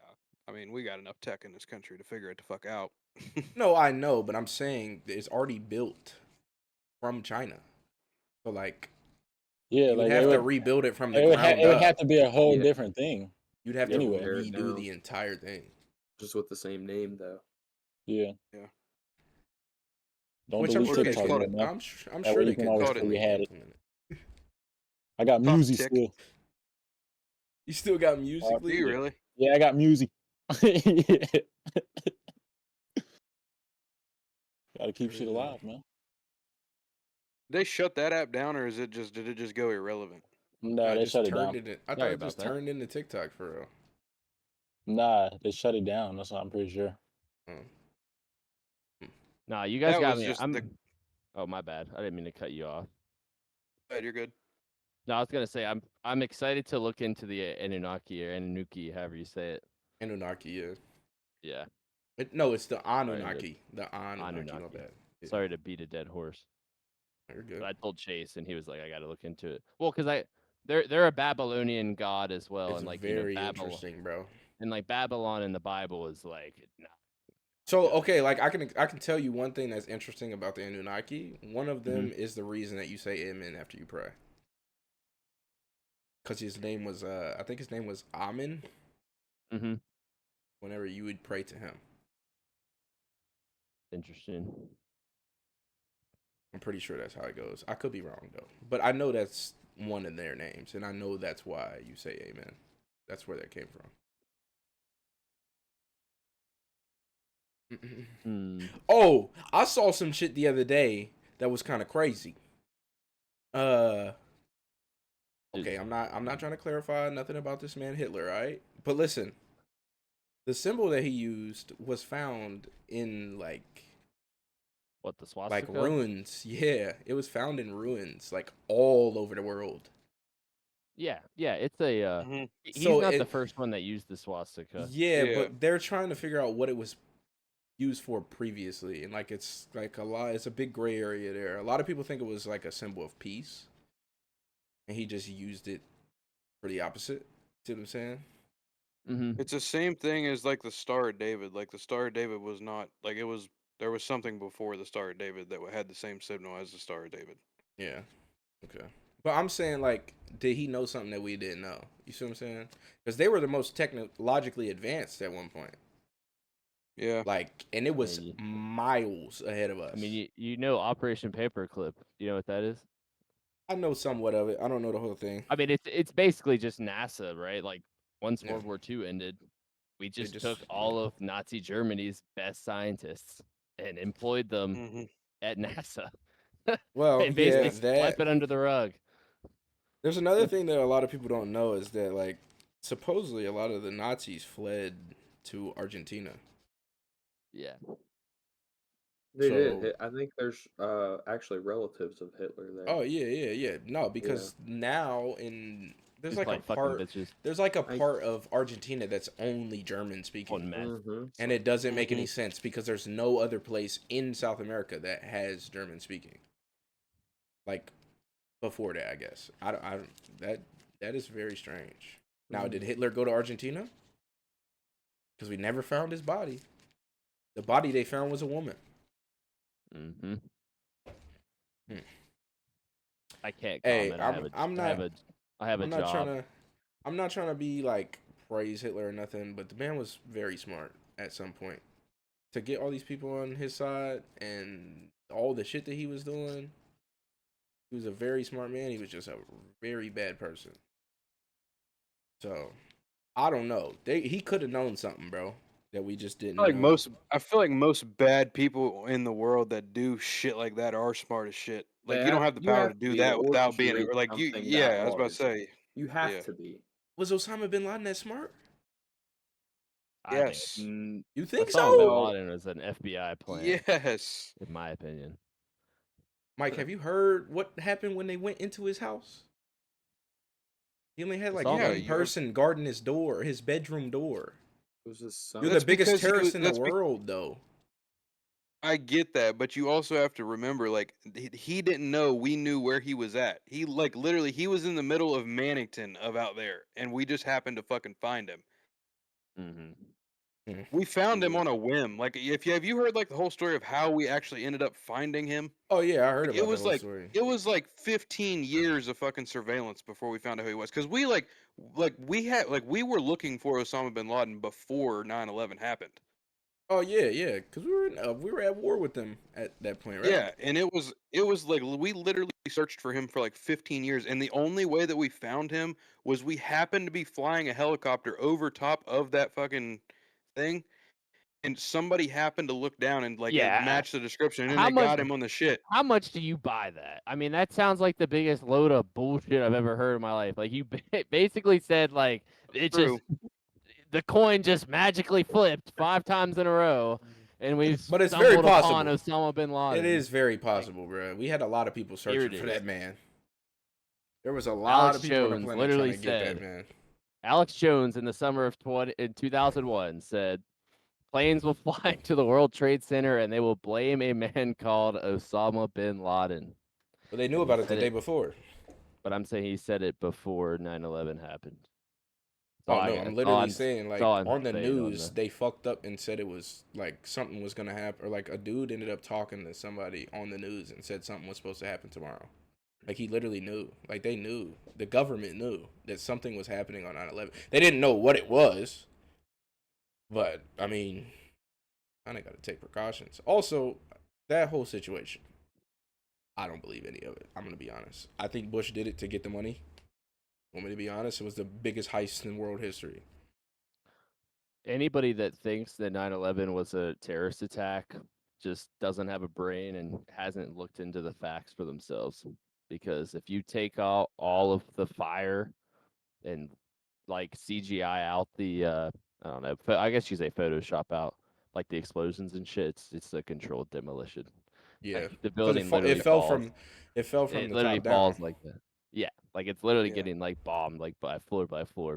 I mean, we got enough tech in this country to figure it the fuck out. No, I know, but I'm saying it's already built from China. So like, Yeah, you would like have to rebuild it from the ground it would up. have to be a whole Yeah. different thing. You'd have Anyway. to Tear it redo down. the entire thing. Just with the same name though. Yeah. Yeah. Don't Which I'm delete sure they TikTok call could. it- no more. I'm That sure way they you can could always call it- say you had it. implement it. I got Pop music tick. still. You still got music? Do you really? Yeah, I got music. Yeah. Gotta keep shit alive, man. They shut that app down, or did it just go irrelevant? Nah, I they just shut it turned down. it. I thought Sorry it just about that. turned into TikTok for real. Nah, they shut it down. That's what I'm pretty sure. Nah, you guys That got was me. just I'm. the. Oh, my bad. I didn't mean to cut you off. Bad, you're good. No, I was gonna say I'm excited to look into the Anunnaki or Anunnaki, however you say it. Anunnaki, yeah. Yeah. No, it's the good. Anunnaki. The Anunnaki, my Anunnaki. bad. Yeah, Sorry to beat a dead horse. you're good. But I told Chase, and he was like, "I got to look into it." Well, because they're a Babylonian god as well, It's and like very Babylon, interesting, bro. and like Babylon in the Bible is like, nah. So okay, like I can tell you one thing that's interesting about the Anunnaki. One of them is the reason that you say amen after you pray. Because his name was I think his name was Amen. Mm-hmm. Whenever you would pray to him. Interesting. I'm pretty sure that's how it goes. I could be wrong though. But I know that's one of their names, and I know that's why you say amen. That's where that came from. Oh, I saw some shit the other day that was kind of crazy. Okay, I'm not trying to clarify nothing about this man Hitler, right? But listen, the symbol that he used was found in like What, the swastika? ruins. Yeah, it was found in ruins like all over the world. Yeah, it's a. Mhm. He's So not the it- first one that used the swastika. Yeah, Yeah. but they're trying to figure out what it was used for previously, and like it's like a lot. It's a big gray area there. A lot of people think it was like a symbol of peace, and he just used it for the opposite. See what I'm saying? Mm-hmm. It's the same thing as like the Star of David. Like the Star of David was not like it was. There was something before the Star of David that had the same signal as the Star of David. Yeah. Okay. But I'm saying, like, did he know something that we didn't know? You see what I'm saying? Because they were the most technologically advanced at one point. Yeah. Like, and it was Yeah, miles ahead of us. I mean, you know Operation Paperclip. You know what that is? I know somewhat of it. I don't know the whole thing. I mean, it's basically just NASA, right? Like once Yeah. World War II ended, we just just- took all of Nazi Germany's best scientists and employed them Mm-hmm. at NASA. Well, and basically yeah, swept that. it under the rug. There's another thing that a lot of people don't know is that, like, supposedly a lot of the Nazis fled to Argentina. Yeah. They did. So, I think there's actually relatives of Hitler there. oh yeah. No, because now there's Just like a like fucking part bitches there's like a I part of Argentina that's only German on speaking. meth. mm-hmm. And it doesn't make Mhm. any sense because there's no other place in South America that has German speaking. Like before that, I guess. That that is very strange. Now, did Hitler go to Argentina? Because we never found his body. The body they found was a woman. Mm-hmm. Hmm. I can't Hey, comment. I'm I have not a I have a I'm not trying job. to I'm not trying to be like praise Hitler or nothing, but the man was very smart at some point to get all these people on his side and all the shit that he was doing. He was a very smart man. He was just a very bad person. So I don't know. He could have known something, bro, that we just didn't know. I feel like most bad people in the world that do shit like that are smart as shit. Like you don't have the You power have to to do be in that order to without being create or like you. something that Yeah, I was about to large. say. You have Yeah. to be. Was Osama bin Laden that smart? I think Yes. You think Osama bin so? Well, Laden was an FBI plant, Yes. in my opinion. Mike, have you heard what happened when they went into his house? He only had like Osama. Yeah. one person guarding his door, his bedroom door. it was his son. You're the That's biggest because he was. terrorist in the world, though. I get that, but you also have to remember, like he didn't know we knew where he was at. He like literally he was in the middle of Mannington of out there, and we just happened to fucking find him. Mm-hmm. We found him Yeah. on a whim. Like if you have you heard like the whole story of how we actually ended up finding him? Oh yeah, I heard Like about that whole story. it was like 15 years of fucking surveillance before we found out who he was. Because we we had like we were looking for Osama bin Laden before 9/11 happened. Oh yeah, because we were at war with them at that point, right? Yeah, and it was like we literally searched for him for like 15 years, and the only way that we found him was we happened to be flying a helicopter over top of that fucking thing, and somebody happened to look down and like it Yeah. matched the description, and then How they much? got him on the shit. How much do you buy that? I mean, that sounds like the biggest load of bullshit I've ever heard in my life. Like you basically said, like it True. just the coin just magically flipped 5 times in a row, and we've But it's very stumbled upon possible. Osama bin Laden. It is very possible, bro. We had a lot of people Here searching it for is. that man. There was a lot Alex of people on the Jones planet literally trying to get that said, man. Alex Jones in the summer of 2001 said, planes will fly to the World Trade Center and they will blame a man called Osama bin Laden. But they knew And he about it the said day before. but I'm saying he said it before 9/11 happened. Oh no, I'm literally saying That's like all I'm on the saying on news they fucked up and said it was like something was gonna happen, or like a dude ended up talking to somebody on the news and said something was supposed to happen tomorrow. Like he literally knew. Like they knew. The government knew that something was happening on 9/11. They didn't know what it was, but I mean, kind of got to take precautions. Also, that whole situation, I don't believe any of it. I'm gonna be honest. I think Bush did it to get the money. Want me to be honest? It was the biggest heist in world history. Anybody that thinks that 9/11 was a terrorist attack just doesn't have a brain and hasn't looked into the facts for themselves. Because if you take all of the fire and like CGI out the I don't know, I guess you say Photoshop out like the explosions and shit, it's a controlled demolition. Yeah, Like the because building literally falls. it fell from It the literally top down. falls like that. Yeah, like it's literally Yeah. getting like bombed like by floor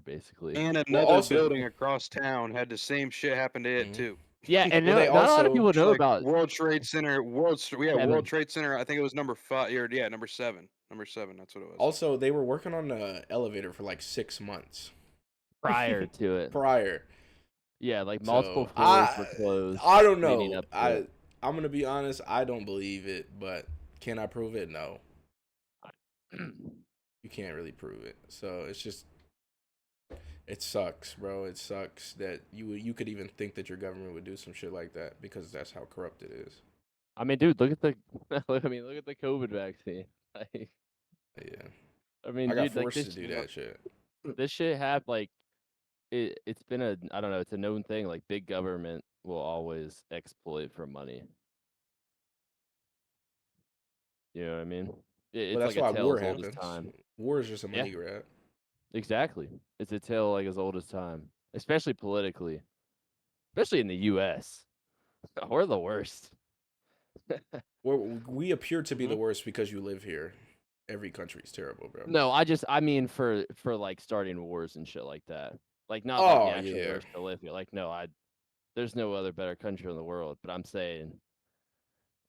basically. And Well, another also, building across town had the same shit happen to it mhm. too. Yeah, and Well, they not a lot of also people know Like about World Trade Center, World 7 Trade Center. I think it was number 5 or yeah, number 7. Number 7, that's what it was. also they were working on the elevator for like 6 months prior to it. prior. Yeah, like multiple So floors were closed I don't leading know. up to it. I'm gonna be honest. I don't believe it, but can I prove it? No, you can't really prove it. So it's just it sucks, bro. It sucks that you could even think that your government would do some shit like that because that's how corrupt it is. I mean, dude, look at the look at the COVID vaccine. Like, Yeah, I mean, I got dude, like forced to do that shit. this shit have like it's been a I don't know, it's a known thing. Like big government will always exploit for money. You know what I mean? Well, It's that's like a why tale war as old as happens. time. War is just a Yeah, money grab. exactly. It's a tale like as old as time, especially politically, especially in the U.S. We're the worst. We appear to be the Mhm. worst because you live here. Every country's terrible, bro. No, I mean for like starting wars and shit like that. Like not like the Oh actual yeah. worst to live here. Like no, there's no other better country in the world. But I'm saying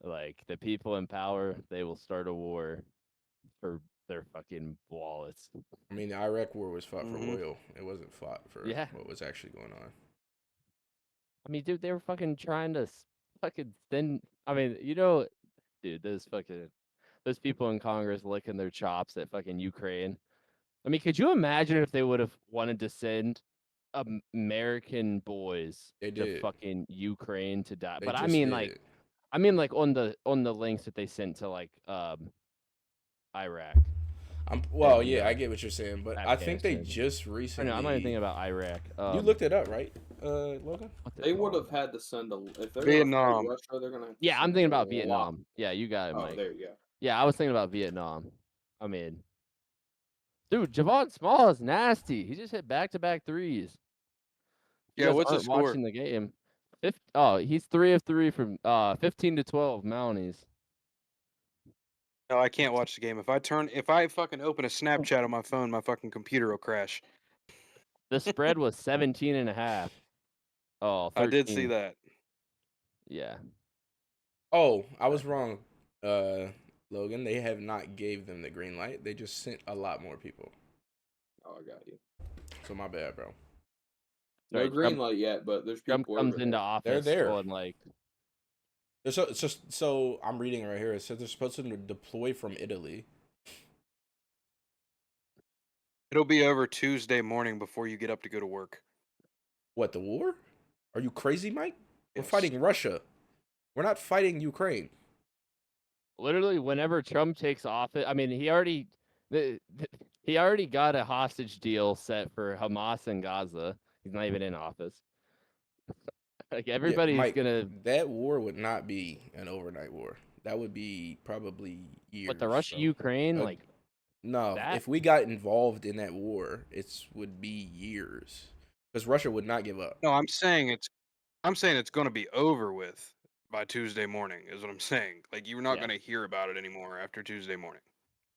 like the people in power, they will start a war for their fucking wallets. I mean, the Iraq War was fought for Mhm. oil. It wasn't fought for Yeah. what was actually going on. I mean, dude, they were fucking trying to fucking send. I mean, dude, those people in Congress licking their chops at fucking Ukraine. I mean, could you imagine if they would have wanted to send American boys They to did. fucking Ukraine to die? They But just did. I mean, like on the links that they sent to like Iraq Well, and yeah, I get what you're saying, but I think they Afghanistan. just Or no, I'm not even recently. thinking about Iraq. You looked it up, right, Logan? What's it They would called? have had to send a. If they're Vietnam. gonna fight Russia, they're gonna have to Yeah, I'm send thinking a about lot. Vietnam. Yeah, you got it, Oh, Mike. there you go. Yeah, I was thinking about Vietnam. I mean, dude, Javon Small is nasty. He just hit back-to-back threes. You Yeah, guys what's the aren't score? watching the game. He's 3 of 3 from 15 to 12 Mounties. No, I can't watch the game. If I fucking open a Snapchat on my phone, my fucking computer will crash. The spread was 17 and a half. Oh, 13. I did see that. Yeah. Oh, I was wrong, Logan. They have not gave them the green light. They just sent a lot more people. Oh, I got you. So my bad, bro. No Sorry, green light yet, but there's Trump people comes over into there. office there. on like So I'm reading right here. It says they're supposed to deploy from Italy. It'll be over Tuesday morning before you get up to go to work. What, the war? Are you crazy, Mike? We're Yes. fighting Russia. We're not fighting Ukraine. literally whenever Trump takes office. I mean, he already got a hostage deal set for Hamas and Gaza. He's not even in office. Like Yeah, everybody's Mike, gonna. that war would not be an overnight war. That would be probably years. But the Russia bro. Ukraine, Uh, like No, that. if we got involved in that war, it would be years. Because Russia would not give up. No, I'm saying it's going to be over with by Tuesday morning. Is what I'm saying. Like you're not Yeah. going to hear about it anymore after Tuesday morning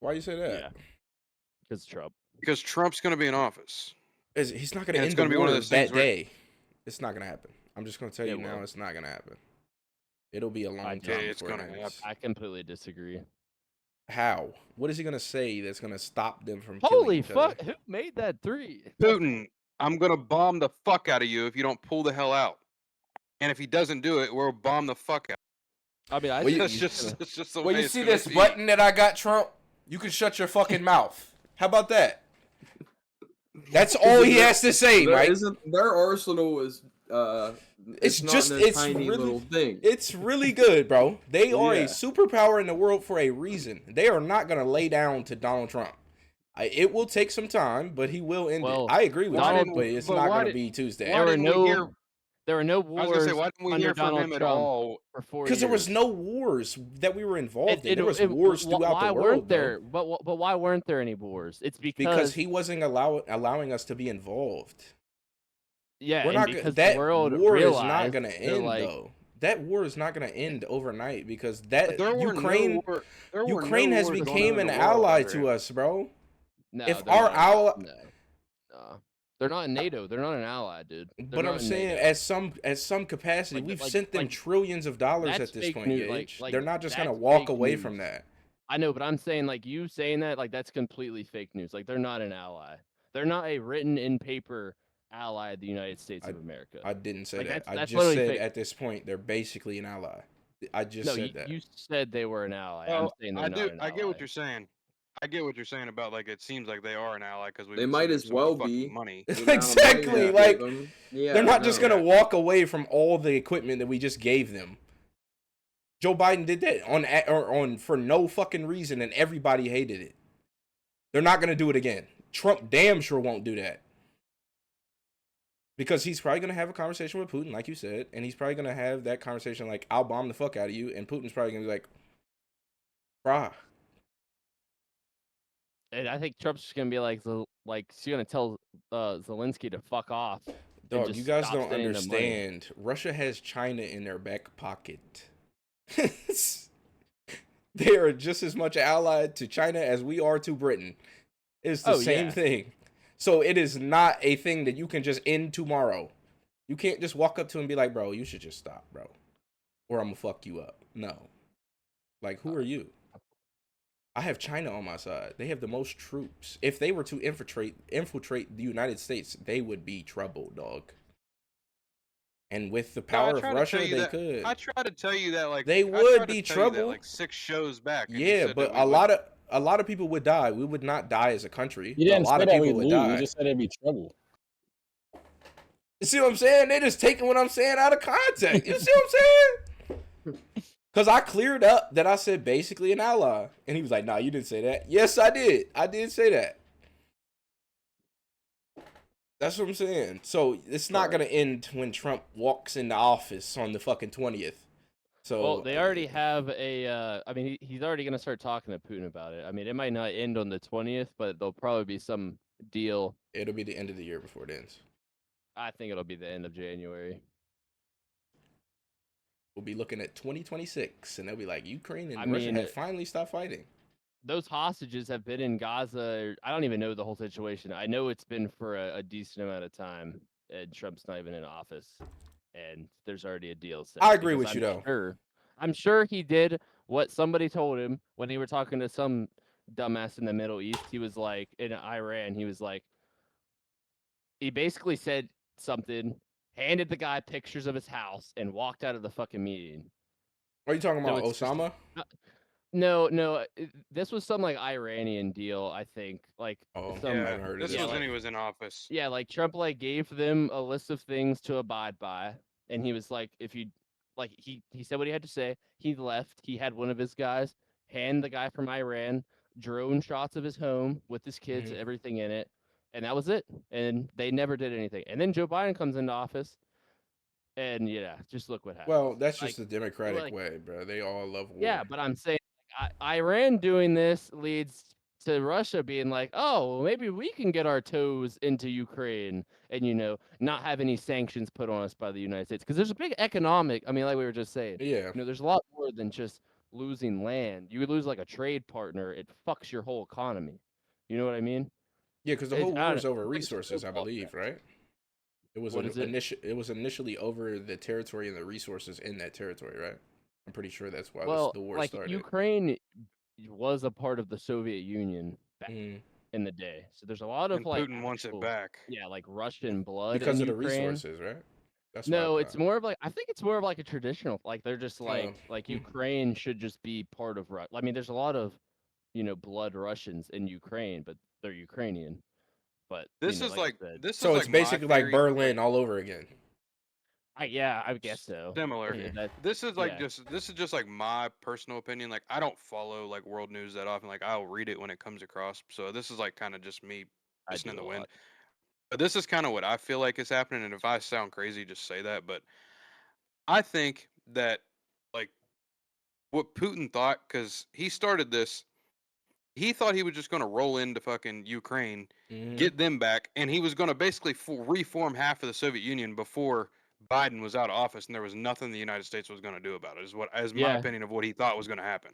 Why you say that? Yeah. Because Trump. because Trump's going to be in office. He's not going to And it's end the gonna be one of war those things that where- day. It's not going to happen. I'm just going to tell It you now, will. it's not going to happen. It'll be a long I- time Yeah, it's before it gonna ends. I completely disagree. How? What is he going to say that's going to stop them from killing Holy each fuck! other? Who made that three? Putin, I'm going to bomb the fuck out of you if you don't pull the hell out. And if he doesn't do it, we'll bomb the fuck out. I mean, I Well, think That's he's just gonna- it's just the Well, way you it's see gonna this be. button that I got, Trump? You can shut your fucking mouth. How about that? That's all he has to say, Mike. Their arsenal is It's not just- no it's tiny really- little thing. It's really good, bro. They are a Yeah. superpower in the world for a reason. They are not going to lay down to Donald Trump. It will take some time, but he will end Well, it. I agree with Donald- you, but it's but not why going to did- be Tuesday. there were didn't we no hear- there were no I was wars gonna say, why didn't we under hear from Donald him at Trump all? for 4 years. Because there was no wars that we were involved in. There was It- wars wh- throughout why the world, weren't bro. there? But why weren't there any wars? It's Because he wasn't allowing us to be involved. yeah, We're and not because that the world war is not realized going to they're end like, though. That war is not going to end overnight because But there were Ukraine there were Ukraine no has wars going became on an in the world ally under to him. us, bro. No, If they're our not. ally- No, they're not in NATO. They're not an ally, dude. They're But not I'm in saying, NATO. at some capacity, Like- we've like- sent them like, trillions of dollars that's at this fake point, news, Gage. like, They're not just gonna that's walk fake away news. from that. I know, but I'm saying like you saying that, like that's completely fake news. Like they're not an ally. They're not a written in paper ally of the United States of America. I didn't say Like, that. that's I just literally said fake. at this point they're basically an ally. I just No, said that. you said they were an ally. I'm Well, saying they're I not do. an I get what ally. you're saying. I get what you're saying about like it seems like they are an ally because we They might as well be. money. The amount of money Exactly, we like, give them. Yeah, They're not just no. gonna walk away from all the equipment that we just gave them. Joe Biden did that on for no fucking reason, and everybody hated it. They're not gonna do it again. Trump damn sure won't do that. Because he's probably going to have a conversation with Putin, like you said, and he's probably going to have that conversation like, I'll bomb the fuck out of you, and Putin's probably going to be like, brah. And I think Trump's just gonna be like she's gonna tell Zelensky to fuck off. Dog, just you guys stop don't sending them money. understand. Russia has China in their back pocket. They are just as much allied to China as we are to Britain. It's the Oh, same yeah. thing. So it is not a thing that you can just end tomorrow. You can't just walk up to him and be like, bro, you should just stop, bro. Or I'm gonna fuck you up. No. Like, who are you? I have China on my side. They have the most troops. If they were to infiltrate the United States, they would be trouble, dog. And with the Bro, I power of tried to tell Russia, you they that. could. I tried to tell you that like They I would tried to be tell you that trouble. like 6 shows back, and you Yeah, said but that we wouldn't. a lot of people would die. We would not die as a country, You but a didn't lot say of that we people would lose. You die. just said it'd be trouble. You see what I'm saying? They just taking what I'm saying out of context. You see what I'm saying? Because I cleared up that I said basically an ally. And he was like, nah, you didn't say that. Yes, I did. I did say that. That's what I'm saying. So it's not going to end when Trump walks into office on the fucking 20th. So Well, they already have a. I mean, he's already gonna start talking to Putin about it. I mean, it might not end on the 20th, but there'll probably be some deal. it'll be the end of the year before it ends. I think it'll be the end of January. We'll be looking at 2026, and they'll be like, Ukraine and I Russia mean, have finally stopped fighting. those hostages have been in Gaza. I don't even know the whole situation. I know it's been for a decent amount of time, and Trump's not even in office, and there's already a deal set. I agree because with you, though. I'm sure he did what somebody told him when they were talking to some dumbass in the Middle East. He was like, in Iran, he was like, he basically said something, handed the guy pictures of his house, and walked out of the fucking meeting. Are you talking So about it's just- Osama? No. This was some like Iranian deal, I think. Like Oh, some, I haven't heard of This this. was like, when he was in office. yeah, like Trump like gave them a list of things to abide by, and he was like, if you like, he said what he had to say. He left. He had one of his guys hand the guy from Iran drone shots of his home with his kids, Mhm. everything in it, and that was it. And they never did anything. And then Joe Biden comes into office, and yeah, just look what happened. Well, that's Like, just the Democratic like, way, bro. They all love war. yeah, but I'm saying Iran doing this leads to Russia being like, oh, maybe we can get our toes into Ukraine and not have any sanctions put on us by the United States, because there's a big economic. I mean, like we were just saying, Yeah. there's a lot more than just losing land. You lose like a trade partner, it fucks your whole economy. You know what I mean? Yeah, because the It's, whole I war don't is know. over It's like a resources, I snowball believe, effect. right? It was What is it? It was initially over the territory and the resources in that territory, right? I'm pretty sure that's why Well, the war like started. Ukraine was a part of the Soviet Union back Mm. in the day. So there's a lot of And like Putin wants it actual, back. yeah, like Russian blood Because in of the Ukraine. resources, right? That's what I No, it's thought. more of like, I think it's more of like a traditional, like they're just like Hmm. Ukraine should just be part of Russia. I mean, there's a lot of blood Russians in Ukraine, but they're Ukrainian. But This is like I like said, this So is it's like my basically like theory. Berlin all over again. I guess so. Similar. Yeah, that, This is like yeah. this is just like my personal opinion. Like I don't follow like world news that often. Like I'll read it when it comes across. So this is like kind of just me I listening do in the a wind. lot. But this is kind of what I feel like is happening. And if I sound crazy, just say that. But I think that like what Putin thought, because he started this, he thought he was just going to roll into fucking Ukraine, Mhm. get them back, and he was going to basically reform half of the Soviet Union before Biden was out of office, and there was nothing the United States was going to do about it. Is my Yeah, opinion of what he thought was going to happen.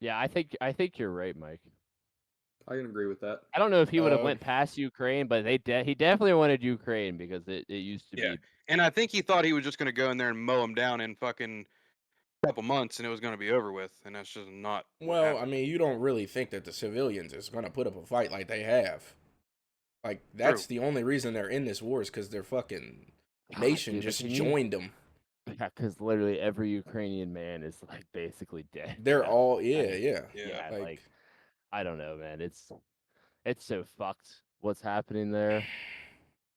yeah. I think you're right, Mike. I can agree with that. I don't know if he would have Uh, went past Ukraine, but he definitely wanted Ukraine because it used to Yeah, be. and I think he thought he was just going to go in there and mow them down in fucking couple months, and it was going to be over with, and that's just not what well, I happened. mean, you don't really think that the civilians is going to put up a fight like they have. Like, True. that's the only reason they're in this war is because their fucking nation dude, but just can you- joined them. Yeah, because literally every Ukrainian man is like basically dead. They're now. all, I yeah, mean, yeah. yeah, Like, like I don't know, man. It's so fucked what's happening there.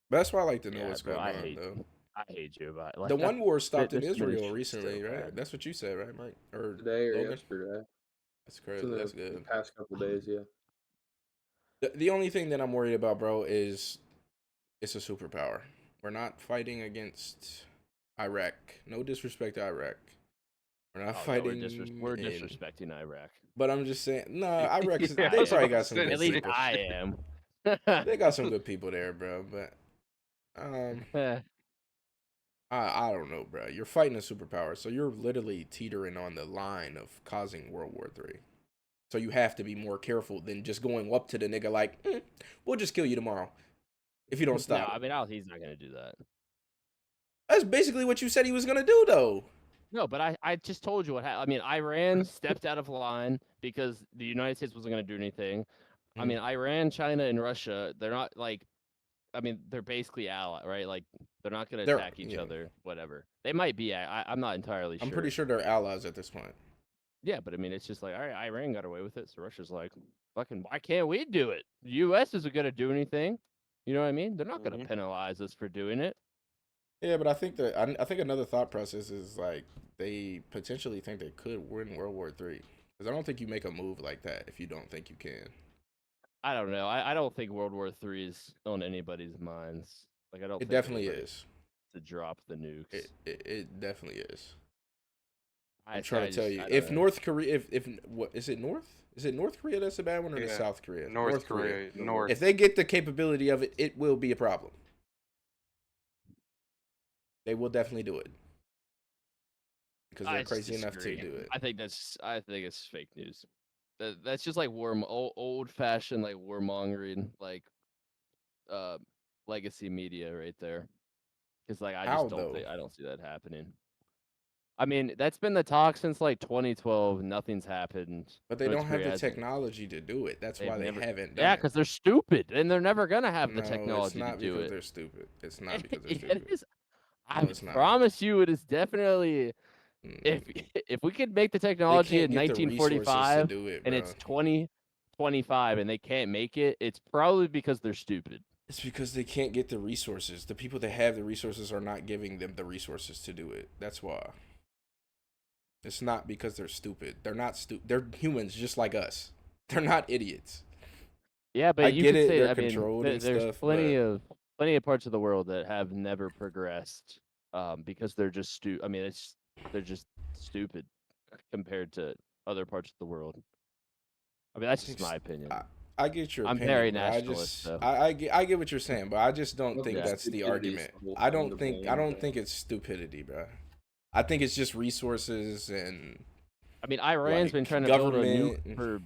that's why I like to know Yeah, what's bro, going I on, hate though. I hate Joe Biden. Like The that, one war stopped in this Israel administration's so recently, right? bad. That's what you said, right, Mike? Or Today or Logan? yesterday. That's It's crazy. in That's the good. past couple days, yeah. The only thing that I'm worried about, bro, is it's a superpower. We're not fighting against Iraq. No disrespect to Iraq. We're not Oh, no, fighting. we're in- disrespecting Iraq. But I'm just saying, nah, Iraq. Yeah, I They was probably about got to some say good At least people. I am. They got some good people there, bro. But I don't know, bro. You're fighting a superpower, so you're literally teetering on the line of causing World War III. So you have to be more careful than just going up to the nigga like, we'll just kill you tomorrow if you don't No, stop. I mean, he's not gonna do that. That's basically what you said he was gonna do, though. No, but I just told you what happened. I mean, Iran stepped out of line because the United States wasn't going to do anything. I Mm. mean, Iran, China, and Russia, they're not like, I mean, they're basically allies, right? Like, they're not going to They're attack each yeah. other, whatever. They might be. I'm not entirely I'm sure. pretty sure they're allies at this point. Yeah, but I mean, it's just like, all right, Iran got away with it, so Russia's like, fucking, why can't we do it? The U.S. isn't going to do anything. You know what I mean? They're not going to penalize us for doing it. Yeah, but I think I think another thought process is like they potentially think they could win World War III. Because I don't think you make a move like that if you don't think you can. I don't know. I don't think World War III is on anybody's minds. Like, I don't It think definitely anybody is. to drop the nukes. It definitely is. I I'm trying to tell you, I don't if know. North Korea, if what is it North? Is it North Korea that's a bad one, or the Yeah, South Korea? North Korea. North. If they get the capability of it, it will be a problem. They will definitely do it because they're I just crazy enough to disagree. do it. I think it's fake news. That's just like old fashioned like warmongering, like uh legacy media right there. Because like How though? I don't see that happening. I mean, that's been the talk since like 2012. Nothing's happened. But they North don't have Korea the hasn't. technology to do it. That's They've why they never. haven't done Yeah, it. because they're stupid, and they're never gonna have the No, it's technology to not do because it. they're stupid. It's not because they're It stupid. is. I No, it's not. promise you, it is definitely. If Mm, if we could make the They technology can't in get the resources to 1945 do it, and bro. it's 2025 and they can't make it, it's probably because they're stupid. It's because they can't get the resources. The people that have the resources are not giving them the resources to do it. That's why. It's not because they're stupid. They're not stupid. They're humans just like us. They're not idiots. Yeah, but I you get could it. say, They're I mean, controlled and there's stuff, but plenty of parts of the world that have never progressed, because they're just I mean, they're just stupid compared to other parts of the world. I mean, I that's think just my opinion. I get your I'm opinion, very but nationalist, though. I get what you're saying, but I just don't I think think Yeah. that's the stupidity is argument. the whole I thing don't to think blame. it's stupidity, bro. I think it's just resources and I mean, Iran's been like trying to build a nuke government. for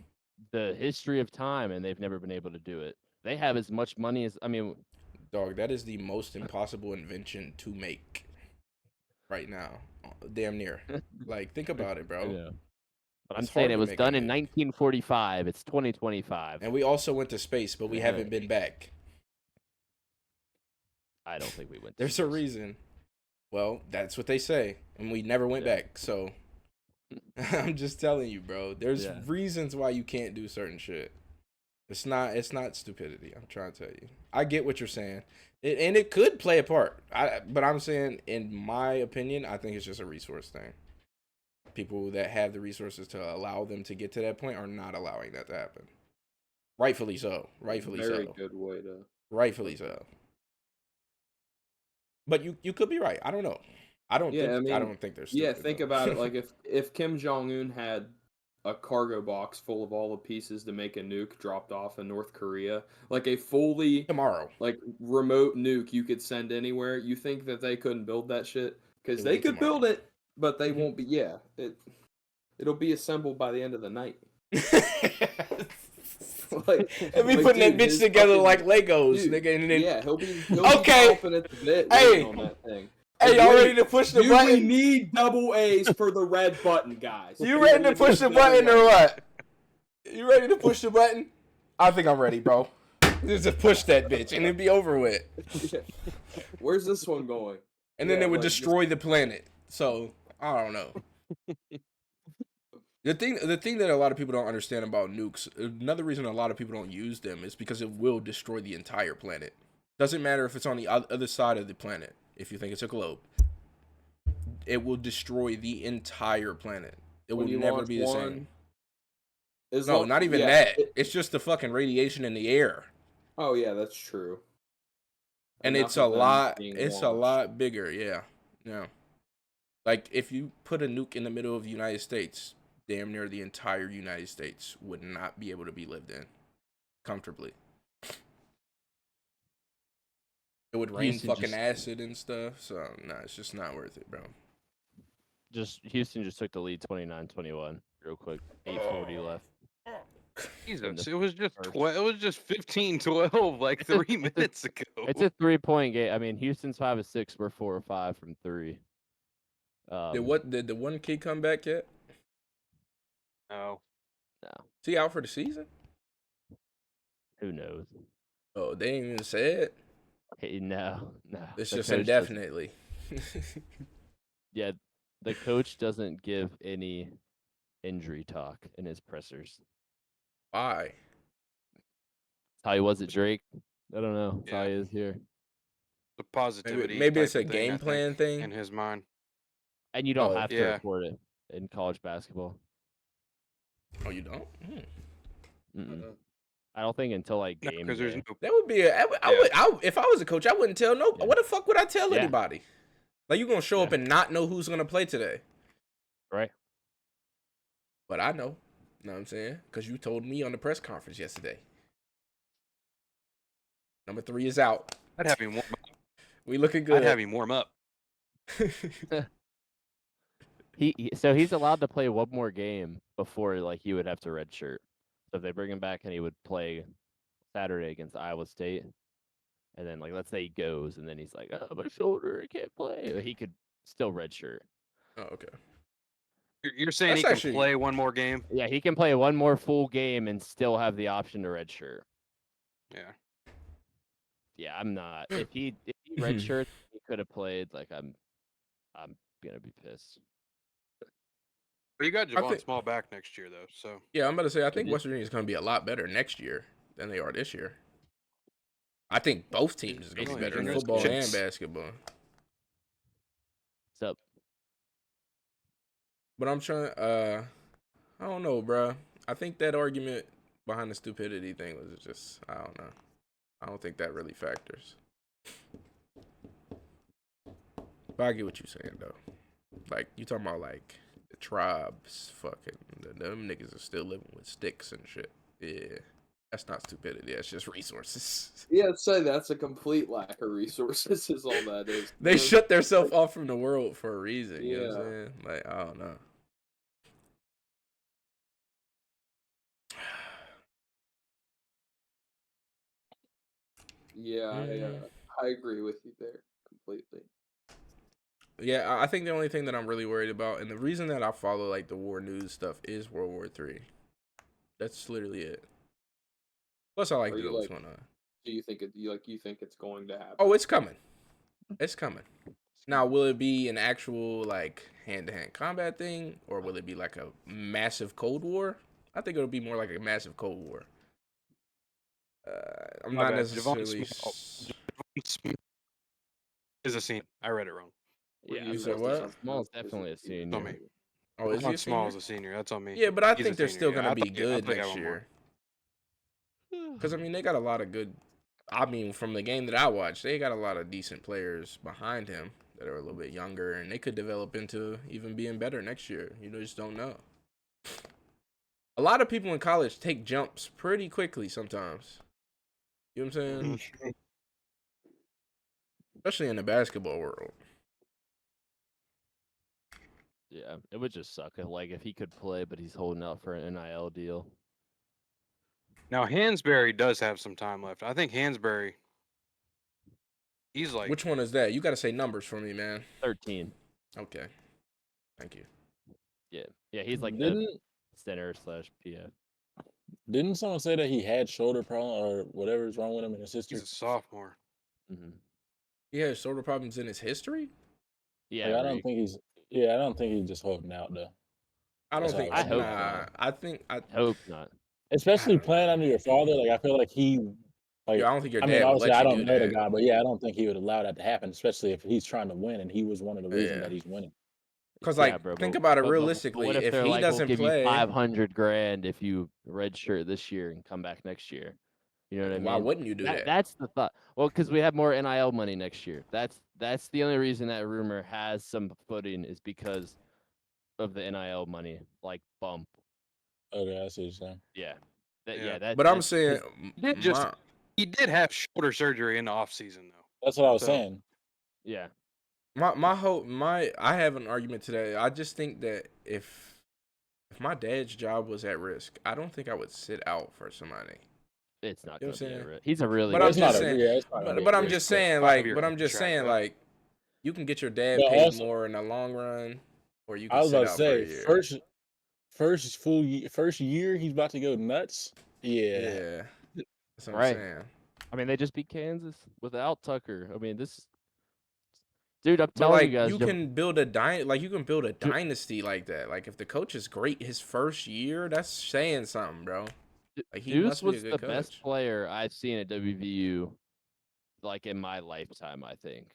the history of time, and they've never been able to do it. They have as much money as I mean, Dog, that is the most impossible invention to make right now. Damn near. Like, think about it, I bro. know. But I'm It's saying hard it to was make a done in nuke. 1945. It's 2025. And we also went to space, but And we they haven't haven't. been back. I don't think we went. To There's a space. reason. Well, that's what they say. And we never went Yeah. back. So I'm just telling you, bro. There's Yeah. reasons why you can't do certain shit. It's not stupidity. I'm trying to tell you. I get what you're saying. And it could play a part. But I'm saying, in my opinion, I think it's just a resource thing. People that have the resources to allow them to get to that point are not allowing that to happen. Rightfully so. Rightfully Very so. good way to. Rightfully so. But you could be right. I don't know. I don't think they're stupid. Yeah, think though. about it. Like if Kim Jong Un had a cargo box full of all the pieces to make a nuke dropped off in North Korea, like a fully tomorrow, like remote nuke you could send anywhere, you think that they couldn't build that shit? Because It they would be could tomorrow. build it, but they won't be. Yeah, it'll be assembled by the end of the night. Like, and we like, putting that dude, bitch his together fucking- like Legos, dude, nigga. And then yeah, he'll be Okay. chomping at the bit Hey. waiting on that thing. hey, Like, y'all wait, ready to push the do button? we need double A's for the red button, guys? You ready to push the button or what? You ready to push the button? I think I'm ready, bro. Just push that bitch and it'd be over with. Where's this one going? And then Yeah, it would like, destroy the planet. So I don't know. The thing that a lot of people don't understand about nukes, another reason a lot of people don't use them is because it will destroy the entire planet. Doesn't matter if it's on the other side of the planet. If you think it's a globe, it will destroy the entire planet. It will never be the same. No, not even that. It's just the fucking radiation in the air. Oh yeah, that's true. And Enough it's a of them lot. being It's a launched. lot bigger. Yeah, yeah. Like if you put a nuke in the middle of the United States, damn near the entire United States would not be able to be lived in comfortably. It would rain Houston fucking just- acid and stuff. So nah, it's just not worth it, bro. Houston just took the lead 29-21 real quick. 8:40 left. Jesus, it was just first. 12. It was just 15-12 like It's a- 3 it's a- minutes ago. It's a 3-point game. I mean, Houston's 5 of 6. We're 4 or 5 from 3. Did the one kid come back yet? No. No, Is he out for the season? who knows? Oh, they ain't even said. Hey, no. It's The just coach doesn't- indefinitely. Yeah, the coach doesn't give any injury talk in his pressers. Why? That's how he was at Drake. I don't know. That's how Yeah. he is here. The positivity. Maybe it's type a of thing, game I think, plan thing. in his mind. And you don't Oh, have to yeah. report it in college basketball. Oh, you don't? Mm-mm. I don't think until like No, game because there's day. no. That would be if I was a coach, I wouldn't tell no. Yeah. What the fuck would I tell Yeah. anybody? Like, you gonna show up Yeah. and not know who's gonna play today? Right. But I know. You know what I'm saying? Because you told me on the press conference yesterday. Number 3 is out. I'd have him warm up. We looking good. I'd have him warm up. So he's allowed to play one more game before like he would have to redshirt. So if they bring him back and he would play Saturday against Iowa State, and then like let's say he goes and then he's like, oh, my shoulder, I can't play. He could still redshirt. Oh, okay. You're saying That's he can actually- play one more game? Yeah, he can play one more full game and still have the option to redshirt. Yeah. Yeah, I'm not. If he redshirts, he could have played. Like I'm gonna be pissed. But you got Javon think- Small back next year, though. So Yeah, I'm about to say, I think did. West Virginia is going to be a lot better next year than they are this year. I think both teams is going to be Basically, better in there's football and chips. basketball. What's up? But I'm trying, I don't know, bro. I think that argument behind the stupidity thing was just, I don't know. I don't think that really factors. But I get what you're saying, though. Like, you talking about, like, the tribes, fucking, them niggas are still living with sticks and shit. Yeah. That's not stupidity. That's just resources. Yeah, I'd say that's a complete lack of resources. Is all that is. They shut themselves off from the world for a reason. You know what I'm Yeah. saying? Like, I don't know. Yeah, I agree with you there completely. Yeah, I think the only thing that I'm really worried about, and the reason that I follow like the war news stuff, is World War III. That's literally it. Plus, I like Are to you know what's like- going on. Do you think you think it's going to happen? Oh, it's coming. It's coming. Now, will it be an actual like hand-to-hand combat thing, or will it be like a massive Cold War? I think it'll be more like a massive Cold War. I'm My not bad. necessarily. is a scene. I read it wrong. What do Yeah, you said think? what? Small's definitely a senior. On me. Oh, is he Javon a Small senior? is a senior. That's on me. Yeah, but I He's a think they're senior, still yeah. gonna I be thought you- I good thought you had next one more. year. Because I mean, they got a lot of good. I mean, from the game that I watched, they got a lot of decent players behind him that are a little bit younger, and they could develop into even being better next year. You just don't know. A lot of people in college take jumps pretty quickly sometimes. You know what I'm saying? Especially in the basketball world. Yeah, it would just suck. Like if he could play, but he's holding out for an NIL deal. Now Hansberry does have some time left. I think Hansberry. He's like Which one is that? You got to say numbers for me, man. 13. Okay. Thank you. Yeah, he's like the Didn't center / PF. didn't someone say that he had shoulder problem or whatever is wrong with him in his history? he's a sophomore. Mm-hmm. He has shoulder problems in his history? Yeah, Like, I don't Reek. think he's. Yeah, I don't think he's just holding out though. I don't That's think. how I hope Nah, so. I think. Hope not. Especially don't playing know. under your father. Like I feel like he. Like Yeah, I don't think your I dad mean, would obviously let I you don't do know the that. guy, but yeah, I don't think he would allow that to happen. Especially if he's trying to win, and he was one of the reasons Yeah. that he's winning. Because, Yeah, like, bro, think but- about it but realistically. what if If they're he like, doesn't we'll give play, you $500,000 if you redshirt this year and come back next year? You know what I mean? why wouldn't you do that? That's the thought. Well, because we have more NIL money next year. That's the only reason that rumor has some footing is because of the NIL money, like bump. Okay, I see what you're saying. Yeah. Yeah. That. But I'm that's saying, his- He did have shoulder surgery in the off season though. That's what I was So- saying. Yeah. I have an argument today. I just think that if my dad's job was at risk, I don't think I would sit out for somebody. It's not You know going what to I'm be a saying? risk. He's a really But good I'm It's just not player. a, saying, yeah, it's not gonna be but a I'm risk, just but- saying, 5-year but I'm just contract, saying, though. like, you can get your dad But paid also- more in the long run, or you I can was sit about to out for a say year. first year he's about to go nuts. Yeah. Yeah, that's what I'm Right. saying. I mean, they just beat Kansas without Tucker. I mean, this dude, I'm But telling you like, guys, you can build a dynasty like that. Like, if the coach is great his first year, that's saying something, bro. Like, he Deuce must be a was good the best coach. player I've seen at WVU, like in my lifetime, I think.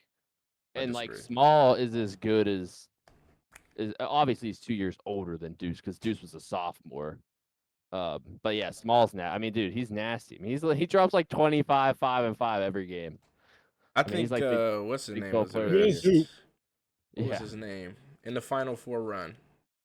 I And like disagree. Small is as good as obviously he's 2 years older than Deuce because Deuce was a sophomore. But yeah, Small's now. I mean, dude, he's nasty. I mean, he drops like 25, 5, and 5 every game. I mean, he's think like the what's his Big name 12 was the player of the best. year. What was Yeah. his name in the Final Four run?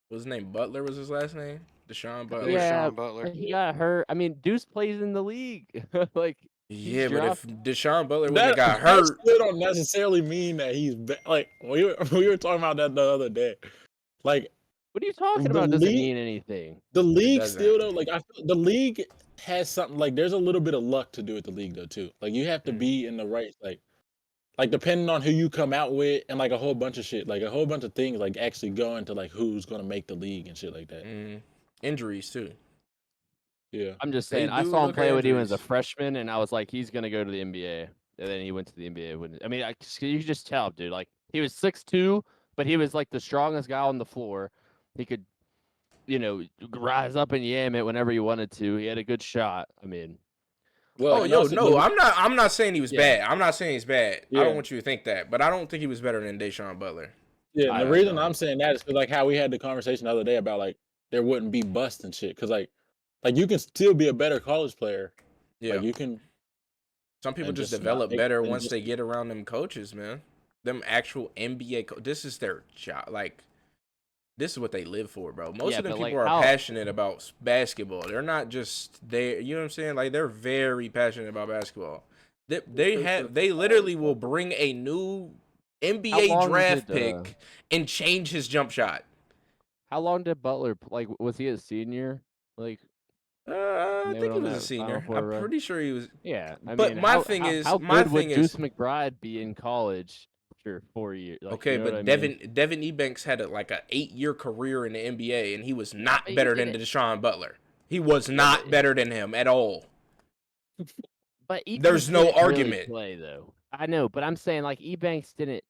What was his name? Butler was his last name. Deshaun I Butler. think it was Yeah, Sean Butler. but he got hurt. I mean, Deuce plays in the league. Like Yeah, but if dropped- Deshaun Butler wouldn't have got That hurt, still don't necessarily mean that he's like we were talking about that the other day. Like what are you talking the about? Doesn't league- mean anything. the league doesn't. still though, like I feel the league has something like there's a little bit of luck to do with the league though too. Like you have to be in the right like depending on who you come out with and like a whole bunch of shit, like a whole bunch of things like actually go into like who's gonna make the league and shit like that. Injuries too. Yeah. I'm just They saying. I do saw him look play at when he was a injuries. freshman, and I was like, he's gonna go to the NBA. And then he went to the NBA. I mean, you could just tell, dude. Like he was 6'2", but he was like the strongest guy on the floor. He could, rise up and yam it whenever he wanted to. He had a good shot. I mean, Well, Oh, and yo, also no, I'm not saying he was Yeah. bad. I'm not saying he's bad. I Yeah. don't want you to think that, but I don't think he was better than Deshaun Butler. yeah, and I the don't reason know. I'm saying that is because like how we had the conversation the other day about like there wouldn't be bust and shit. Cause like you can still be a better college player. Yeah, Like you can some people and just just not develop make- better and once just- they get around them coaches, man. Them actual NBA. This is their job. Like, this is what they live for, bro. Most Yeah, of them but, people like, are how- passionate about basketball. They're not just there. You know what I'm saying? Like, they're very passionate about basketball. They literally will bring a new NBA long draft did, pick and change his jump shot. how long did Butler like? Was he a senior? Like, I They think went he on was a that Final senior. Four I'm run. pretty sure he was. yeah. I But mean, my how, thing how, is- how my good would thing Deuce is- McBride be in college after 4 years? Like, Okay, you know but what I mean? Devin Ebanks had like a 8-year career in the NBA, and he was not but he better than didn't- Deshaun Butler. He was not but- better than him at all. But Ebanks There's no didn't really argument. play though. I know, but I'm saying like Ebanks didn't.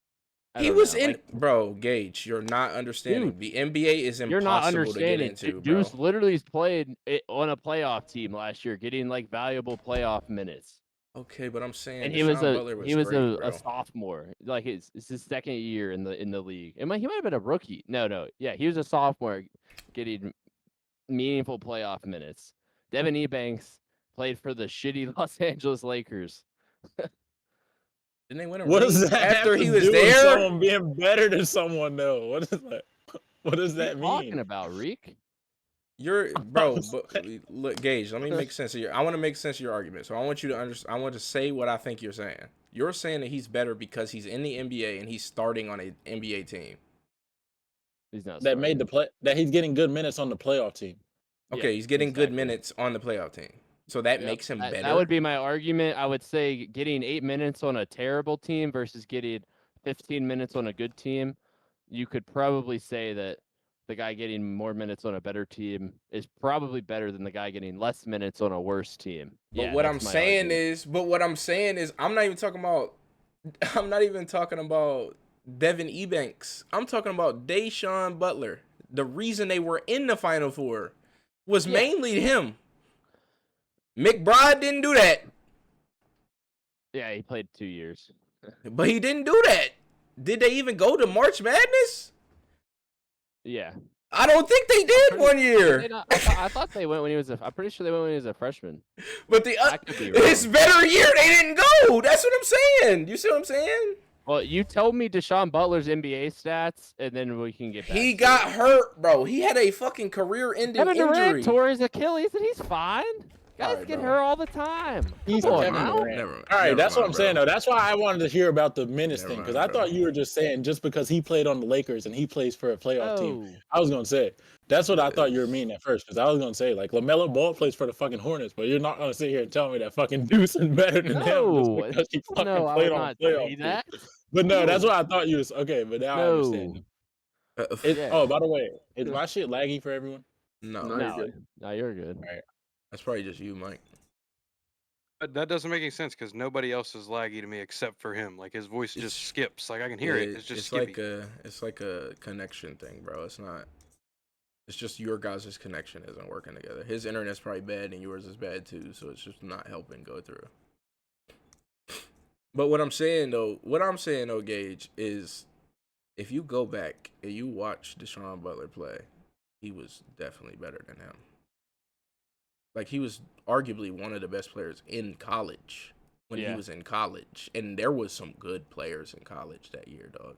I He don't was know, in, like, bro. Gage, you're not understanding. The NBA is you're not impossible to get understanding. into, bro. Deuce literally played it on a playoff team last year, getting like valuable playoff minutes. Okay, but I'm saying And Deshaun Butler was great, bro. a sophomore. Like it's his second year in the league. He might have been a rookie. No, yeah, he was a sophomore, getting meaningful playoff minutes. Devin Ebanks played for the shitty Los Angeles Lakers. Didn't they win a What ring does that after have he to was do with there? someone being better than someone though? What is that? What does What are that you talking mean? about, Reek? You're bro, but look, Gage. Let me make sense of your. I want to make sense of your argument. So I want you to understand. I want to say what I think you're saying. You're saying that he's better because he's in the NBA and he's starting on an NBA team. He's not. That made the play that he's getting good minutes on the playoff team. Okay, Yeah, he's getting good exactly. minutes on the playoff team. So that Yep. makes him better. That would be my argument. I would say getting 8 minutes on a terrible team versus getting 15 minutes on a good team. You could probably say that the guy getting more minutes on a better team is probably better than the guy getting less minutes on a worse team. But Yeah, what that's I'm my saying argument. is, I'm not even talking about. I'm not even talking about Devin Ebanks. I'm talking about Deshaun Butler. The reason they were in the Final Four was Yeah. mainly him. McBride didn't do that, Yeah, he played 2 years. but he didn't do that. Did they even go to March Madness? Yeah. I don't think they did one Did year. they not? I thought they went when he was I'm pretty sure they went when he was a freshman. But the I could be wrong. his better year, they didn't go. That's what I'm saying. You see what I'm saying? Well, you told me Deshaun Butler's NBA stats, and then we can get back He to got it. hurt, bro. He had a fucking career-ending Kevin injury. Durant tore his Achilles, and he's fine. Guys Alright, get bro. hurt all the time. He's Come on Kevin now. Durant. Never mind. All right, Never that's what mind, I'm saying bro. though. That's why I wanted to hear about the Menace Never thing because mind, I bro. thought you were just saying just because he played on the Lakers and he plays for a playoff team. No. I was gonna say that's what I thought you were Yes. meaning at first because I was gonna say like LaMelo Ball plays for the fucking Hornets, but you're not gonna sit here and tell me that fucking Deuce is better than him just No. because he fucking No, I played would on a not playoff say team. that. But no, that's No. what I thought you was okay. But now I understand. No. Yeah. Oh, by the way, is my shit laggy for everyone? No, No, you're No. good. No, you're good. All right. that's probably just you, Mike. But that doesn't make any sense because nobody else is laggy to me except for him. Like his voice It's- just skips. Like I can hear it. It's just skipping. it's like a connection thing, bro. It's not. It's just your guys' connection isn't working together. His internet's probably bad and yours is bad too, so it's just not helping go through. But what I'm saying though, Gage, is if you go back and you watch Deshaun Butler play, he was definitely better than him. Like he was arguably one of the best players in college when he Yeah. was in college, and there was some good players in college that year, dog.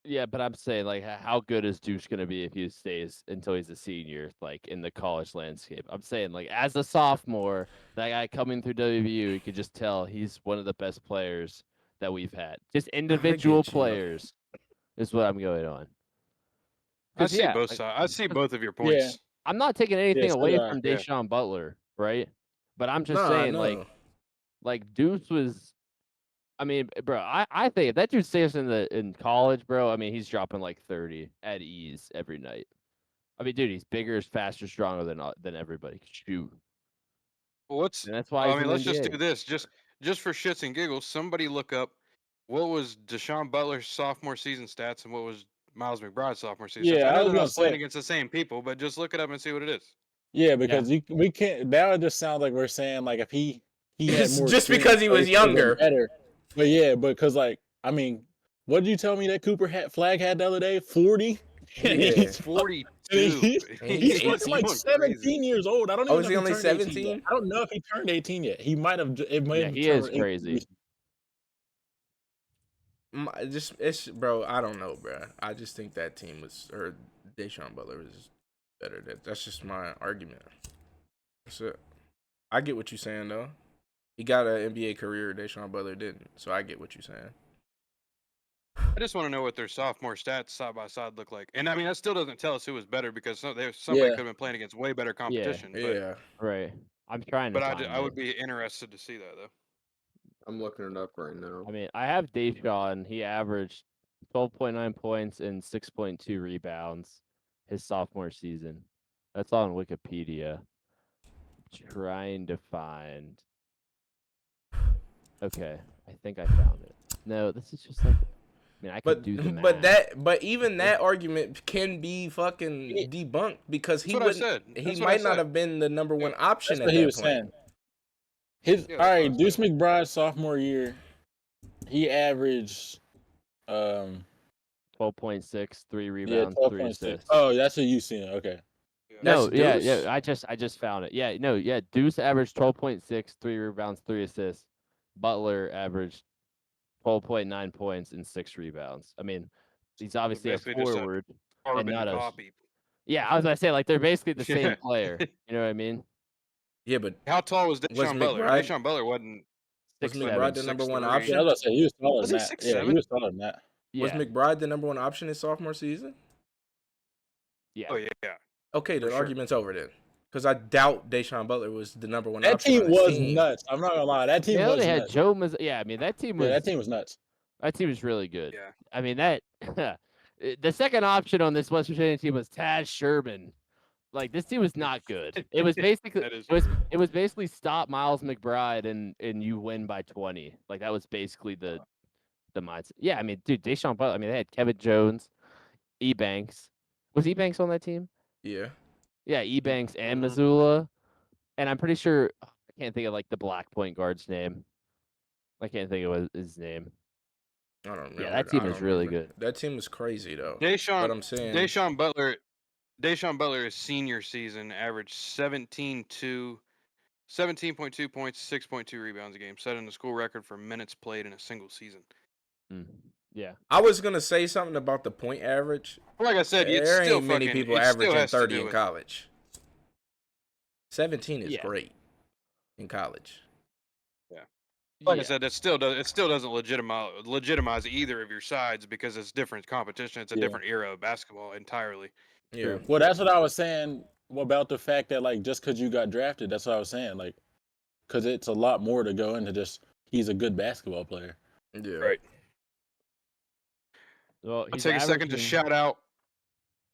Yeah, but I'm saying, like, how good is Deuce going to be if he stays until he's a senior, like, in the college landscape? I'm saying, like, as a sophomore, that guy coming through WVU, you could just tell he's one of the best players that we've had. Just individual get you. players is what I'm going on. I 'Cause, see yeah, both like, sides. I see both of your Yeah. points. I'm not taking anything so away do I, from yeah. Deshaun Butler, right? But I'm just Nah, saying, no. like Deuce was. I mean, bro, I think if that dude stays in college, bro, I mean, he's dropping like 30 at ease every night. I mean, dude, he's bigger, is faster, stronger than everybody. Shoot, Well, let's. and that's why I he's mean, in the let's just NBA. do this. Just for shits and giggles. Somebody look up what was Deshaun Butler's sophomore season stats and what was Miles McBride's sophomore season stats. Yeah, I I know was they're gonna not playing say. against the same people, but just look it up and see what it is. Yeah, because we can't. Now it just sounds like we're saying like if he had It's more just experience, because he like, was he would've been younger. better. But yeah, because like I mean, what did you tell me that Cooper Flag had the other day? 40. Yeah. He's 42. He's He's fucking like 18. 17 years old. I don't Oh, even is know he if only turned 18 yet. 17? I don't know if he turned 18 yet. He might have. It might Yeah, have he turned is 18 crazy. recently. It's bro. I don't know, bro. I just think that team was or Deshaun Butler was better. That's just my argument. That's it. I get what you're saying though. He got an NBA career. Deshaun Butler didn't, so I get what you're saying. I just want to know what their sophomore stats side by side look like. And I mean, that still doesn't tell us who was better because somebody Yeah. could have been playing against way better competition. Yeah. Right. I'm trying to But find I would it. be interested to see that though. I'm looking it up right now. I mean, I have Deshaun. He averaged 12.9 points and 6.2 rebounds his sophomore season. That's on Wikipedia. Trying to find. Okay, I think I found it. No, this is just like. I mean, I could do the math. But even that argument can be fucking debunked because That's what I said. he That's what I might not said. have been the number one option That's at what he that was point. saying. Yeah, All that's what right, I Deuce said. McBride's sophomore year, he averaged 12.6, 3 yeah, rebounds, 3 12.6. assists. Oh, that's what you seen. Okay. No, That's yeah, Deuce? I just found it. Yeah, no, yeah. Deuce averaged 12.6, 3 rebounds, 3 assists. Butler averaged 12.9 points and 6 rebounds. I mean, he's obviously a basically just a forward and Carbon not a. copy. Yeah, I was gonna say like they're basically the same Yeah. player. You know what I mean? Yeah, but How tall was Deshaun Butler? McBride- Deshaun Butler wasn't. was 6'7". McBride the number one 6'3". Yeah, I option? was about to say he was taller Was than he that. Yeah, he 6'7"? was taller than that. Was Yeah, McBride the number one option his sophomore season? yeah. Oh yeah. Okay, the For sure. argument's over then. Because I doubt Deshaun Butler was the number one That option team on his was team. nuts. I'm not gonna lie. That team They was only had nuts. Joe Yeah, I mean that team was. Yeah, that team was nuts. That team was really good. Yeah. I mean that. The second option on this West Virginia team was Taz Sherman. Like this team was not good. It was basically That is it was basically stop Miles McBride and you win by 20. Like that was basically the mindset. Yeah, I mean, dude, Deshaun Butler. I mean, they had Kevin Jones, Ebanks. Was Ebanks on that team? Yeah. Yeah, Ebanks and Mhm. Missoula. And I'm pretty sure I can't think of like the black point guard's name. I can't think of his name. I don't remember. Yeah, that team I is don't really remember. good. That team was crazy though. Deshaun. But I'm saying Deshaun Butler, his senior season, averaged 17.2 points, 6.2 rebounds a game, setting the school record for minutes played in a single season. Yeah. I was gonna say something about the point average. Like I said, it's There still ain't many fucking. people It still averaging has to 30 do in with. college. 17 is Yeah. great. in college. Like I Yeah. said, it still doesn't legitimize either of your sides because it's different competition. It's a Yeah. different era of basketball entirely. Yeah. True. Well, that's what I was saying about the fact that like just because you got drafted, that's what I was saying. Like, because it's a lot more to go into just he's a good basketball player. Yeah. Right. Well, I'll he's take a second to averaging- shout out.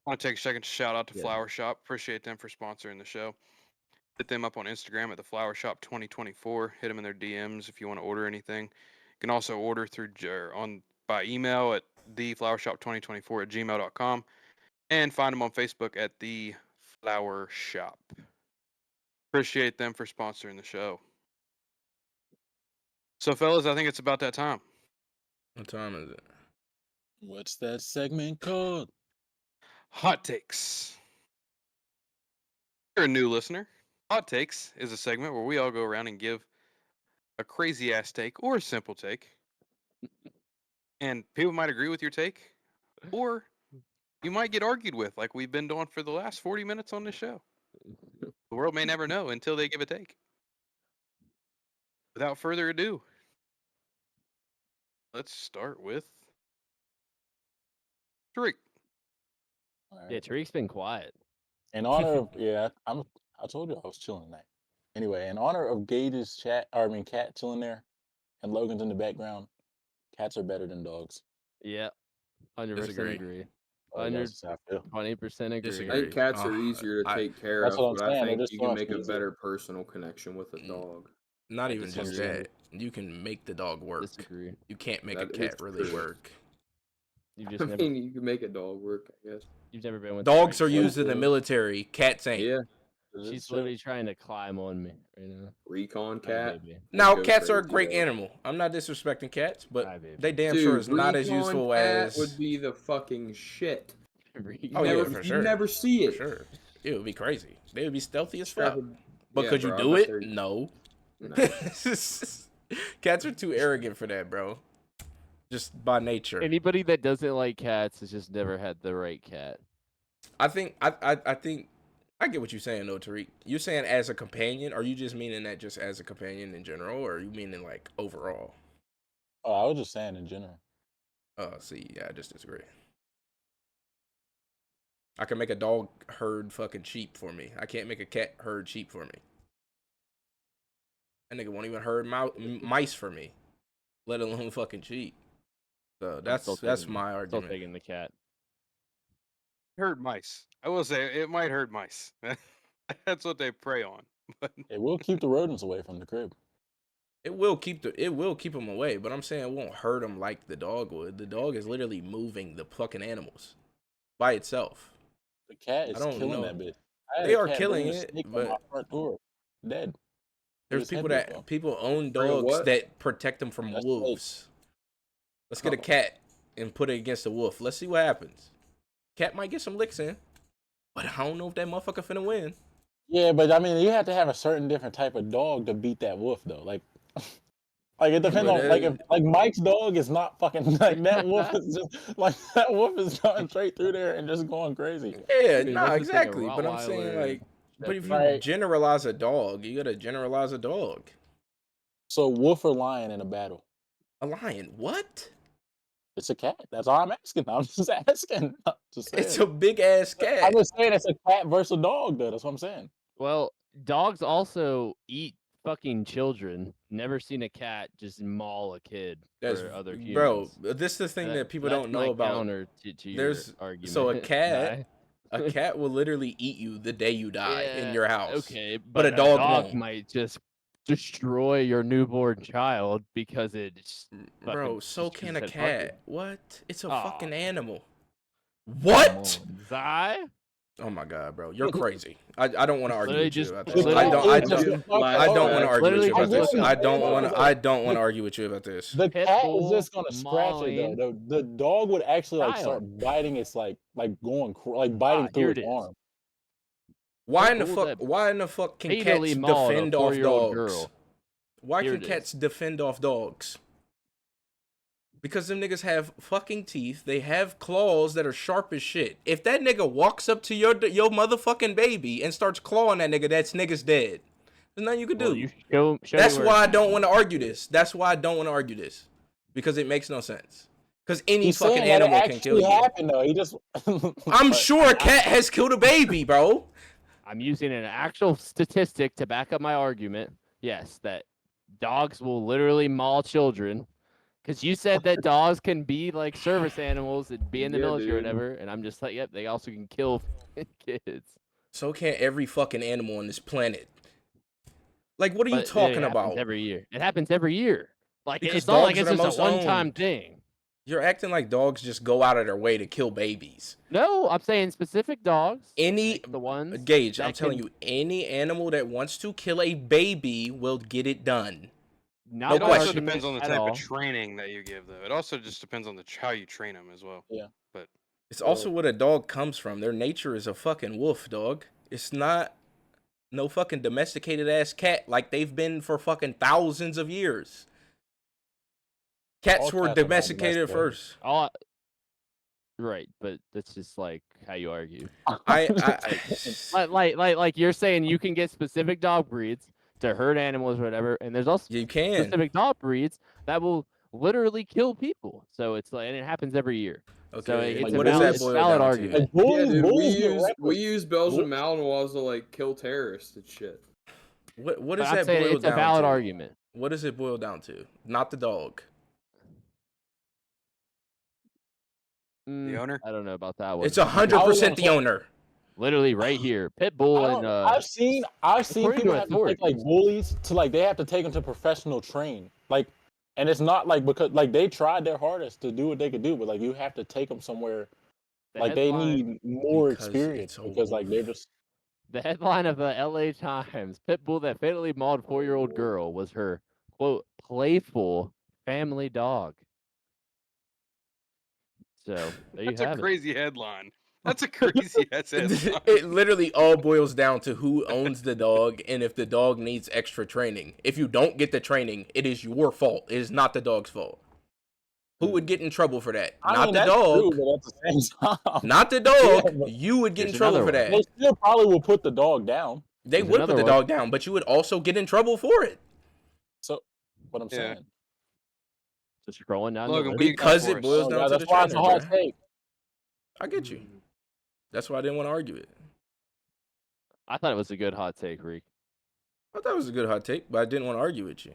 I want to take a second to shout out to Yeah. Flower Shop. Appreciate them for sponsoring the show. Hit them up on Instagram at the Flower Shop 2024. Hit them in their DMs if you want to order anything. You can also order through by email at theflowershop2024@gmail.com and find them on Facebook at the Flower Shop. Appreciate them for sponsoring the show. So, fellas, I think it's about that time. What time is it? What's that segment called? Hot Takes. If you're a new listener, Hot Takes is a segment where we all go around and give a crazy ass take or a simple take. And people might agree with your take, or you might get argued with, like we've been doing for the last 40 minutes on this show. The world may never know until they give a take. Without further ado, let's start with Tariq. All Yeah, right. Tariq's been quiet. In honor of I told you I was chilling tonight. Anyway, in honor of Gage's cat chilling there, and Logan's in the background. Cats are better than dogs. Yeah, 100% Disagree. agree. Oh, that's how I feel. 120% agree. I Disagree. think cats are easier to I- take care That's of, what I'm but I saying, they're think just you so can much make a easier. better personal connection with a dog. Not I even just disagree. that. You can make the dog work. Disagree. You can't make That a cat is really true. work. You've I just never, mean, you can make a dog work, I guess. you've never been with Dogs are Tariq. used in the military. Cats ain't. Yeah, She's literally trying to climb on me right now. recon Hi, cat. baby. Now, Go cats are a crazy, great though. animal. I'm not disrespecting cats, but Hi, baby. they damn Dude, sure is not as recon useful cat as. would be the fucking shit. Oh yeah, never, for you sure. never see it. For sure. It would be crazy. They would be stealthy as Strap fuck. a- But yeah, could you bro, I do bet it? they're- No. No. Cats are too arrogant for that, bro. Just by nature. Anybody that doesn't like cats has just never had the right cat. I think I get what you're saying though, Tariq. You saying as a companion, or you just meaning that just as a companion in general, or are you meaning like overall? Oh, I was just saying in general. See, yeah, I just disagree. I can make a dog herd fucking sheep for me. I can't make a cat herd sheep for me. That nigga won't even herd mice for me, let alone fucking sheep. So I'm still that's taking- my Still argument. taking the cat. Herd mice. I will say it might herd mice. That's what they prey on. But It will keep the rodents away from the crib. It will keep them away, but I'm saying it won't hurt them like the dog would. The dog is literally moving the fucking animals by itself. The cat is don't killing know. that bitch. I had They a are cat killing bring a it, snake on but- my front door, dead. There's His people head was off. people own Bring a dogs what? that protect them from That's wolves. Let's get a Oh. cat and put it against a wolf. Let's see what happens. Cat might get some licks in, but I don't know if that motherfucker finna win. Yeah, but I mean, you have to have a certain different type of dog to beat that wolf, though. Like it depends but on like Mike's dog is not fucking like that wolf is just like that wolf is going straight through there and just going crazy. Yeah, I mean, nah, what's the thing, a exactly. But I'm saying Rottweiler, like, but if you Right. generalize a dog, you gotta generalize a dog. So wolf or lion in a battle? A lion, what? It's a cat. That's all I'm asking. I'm just asking. I'm just saying. It's a big ass cat. I'm just saying it's a cat versus a dog, though. That's what I'm saying. Well, dogs also eat fucking children. Never seen a cat just maul a kid That's for other humans. bro. This is the thing That- that people that's don't know my about. Counter to your There's- argument. so a cat- Nah. A cat will literally eat you the day you die in Yeah, your house. Okay, but a a dog dog won't. might just destroy your newborn child because it's Bro, fucking- so just can 'cause a it said fuck you. cat. What? It's a Aw. fucking animal. Come What? on, Zai? Oh my god, bro, you're crazy. I don't want to argue Literally with you just- about The this. literally I don't. cat I is just don't. a fucking I don't want dog. to argue with you Literally about just this. a- I don't want to. I don't want to The- argue with you about this. The Pit cat is bull just gonna scratch it though. The dog would actually like start Child. biting its like going like biting through here its it is. arm. Why pit in the bulls fuck? that Why in the fuck can fatally cats mauled a defend off 4-year-old dogs? girl. Why Here can it cats defend off dogs? Because them niggas have fucking teeth. They have claws that are sharp as shit. If that nigga walks up to your motherfucking baby and starts clawing that nigga, that's nigga's dead. There's nothing you could Well, do. you show That's me where why I it's don't at. want to argue this. That's why I don't want to argue this. Because it makes no sense. Because any He's fucking saying that it animal can kill actually you. happened though. He just. I'm But sure a cat has killed a baby, bro. I'm using an actual statistic to back up my argument. Yes, that dogs will literally maul children. Because you said that dogs can be like service animals and be in the Yeah, military or dude. whatever, and I'm just like, yep, they also can kill kids. So can every fucking animal on this planet. Like, what are you But talking it happens about? every year. It happens every year. Like Because it's not like dogs are it's the just a most one-time owned. thing. You're acting like dogs just go out of their way to kill babies. No, I'm saying specific dogs. Any like the ones Gage, I'm that telling can- you, any animal that wants to kill a baby will get it done. Not No It my also question. depends on the argument at type of all. training that you give, though. It also just depends on how you train them as well. Yeah. But It's also what a dog comes from. Their nature is a fucking wolf, dog. It's not no fucking domesticated ass cat like they've been for fucking thousands of years. Cats All were cats are not domesticated domesticated. first. Right, but that's just like how you argue. I Like you're saying you can get specific dog breeds to herd animals or whatever, and there's also you can. specific dog breeds that will literally kill people. So it's like, and it happens every year. So Okay, it's and a what does valid, that it's boil valid down to? argument. Like bullies, Yeah, dude. bullies We use Belgian Bulls? Malinois to like kill terrorists and shit. What But does I'm that saying boil it's a down valid to? argument. What does it boil down to? Not the dog. the owner, I don't know about that one. It's 100% the owner. Literally right here, pit bull and I've seen according to people have to take like authorities. bullies to like they have to take them to professional train like, and it's not like because like they tried their hardest to do what they could do, but like you have to take them somewhere. the Like they headline- need more Because experience it's a because like they're wolf. just. The headline of the LA Times: Pit bull that fatally mauled 4-year-old girl was her quote playful family dog. So there you that's a have it. crazy headline. That's a crazy ass headline. It literally all boils down to who owns the dog and if the dog needs extra training. If you don't get the training, it is your fault. It is not the dog's fault. Who would get in trouble for that? I Not mean, the that's dog. true, but at the same time, Not the dog. Yeah, but You would get in Here's trouble another for one. they that. still probably will put the dog down. They Here's would put another the one. dog down, but you would also get in trouble for it. So, what I'm Yeah. saying. Just scrolling down Logan, the what do list. you got Because for it us? boils Oh, down yeah, to the that's why it's a trainer, hot bruh. take. I get you. That's why I didn't want to argue it. I thought it was a good hot take, Reek. I thought it was a good hot take, but I didn't want to argue with you.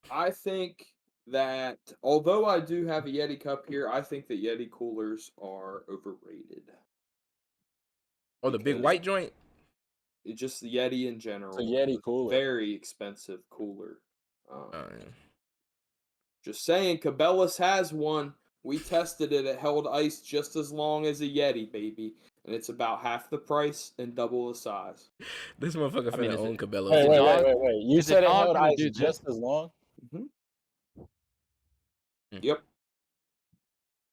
I think that although I do have a Yeti cup here, I think that Yeti coolers are overrated. Oh, the big Because white joint? It's just the Yeti in general. It's a Yeti cooler. Very expensive cooler. Oh, yeah. Just saying, Cabela's has one. We tested it. It held ice just as long as a Yeti, baby. And it's about half the price and double the size. This motherfucker I mean, finna is own it- Cabela's. Wait, the wait, dog- wait, wait, wait. You is the said it dog held gonna ice do this? just as long? Yep.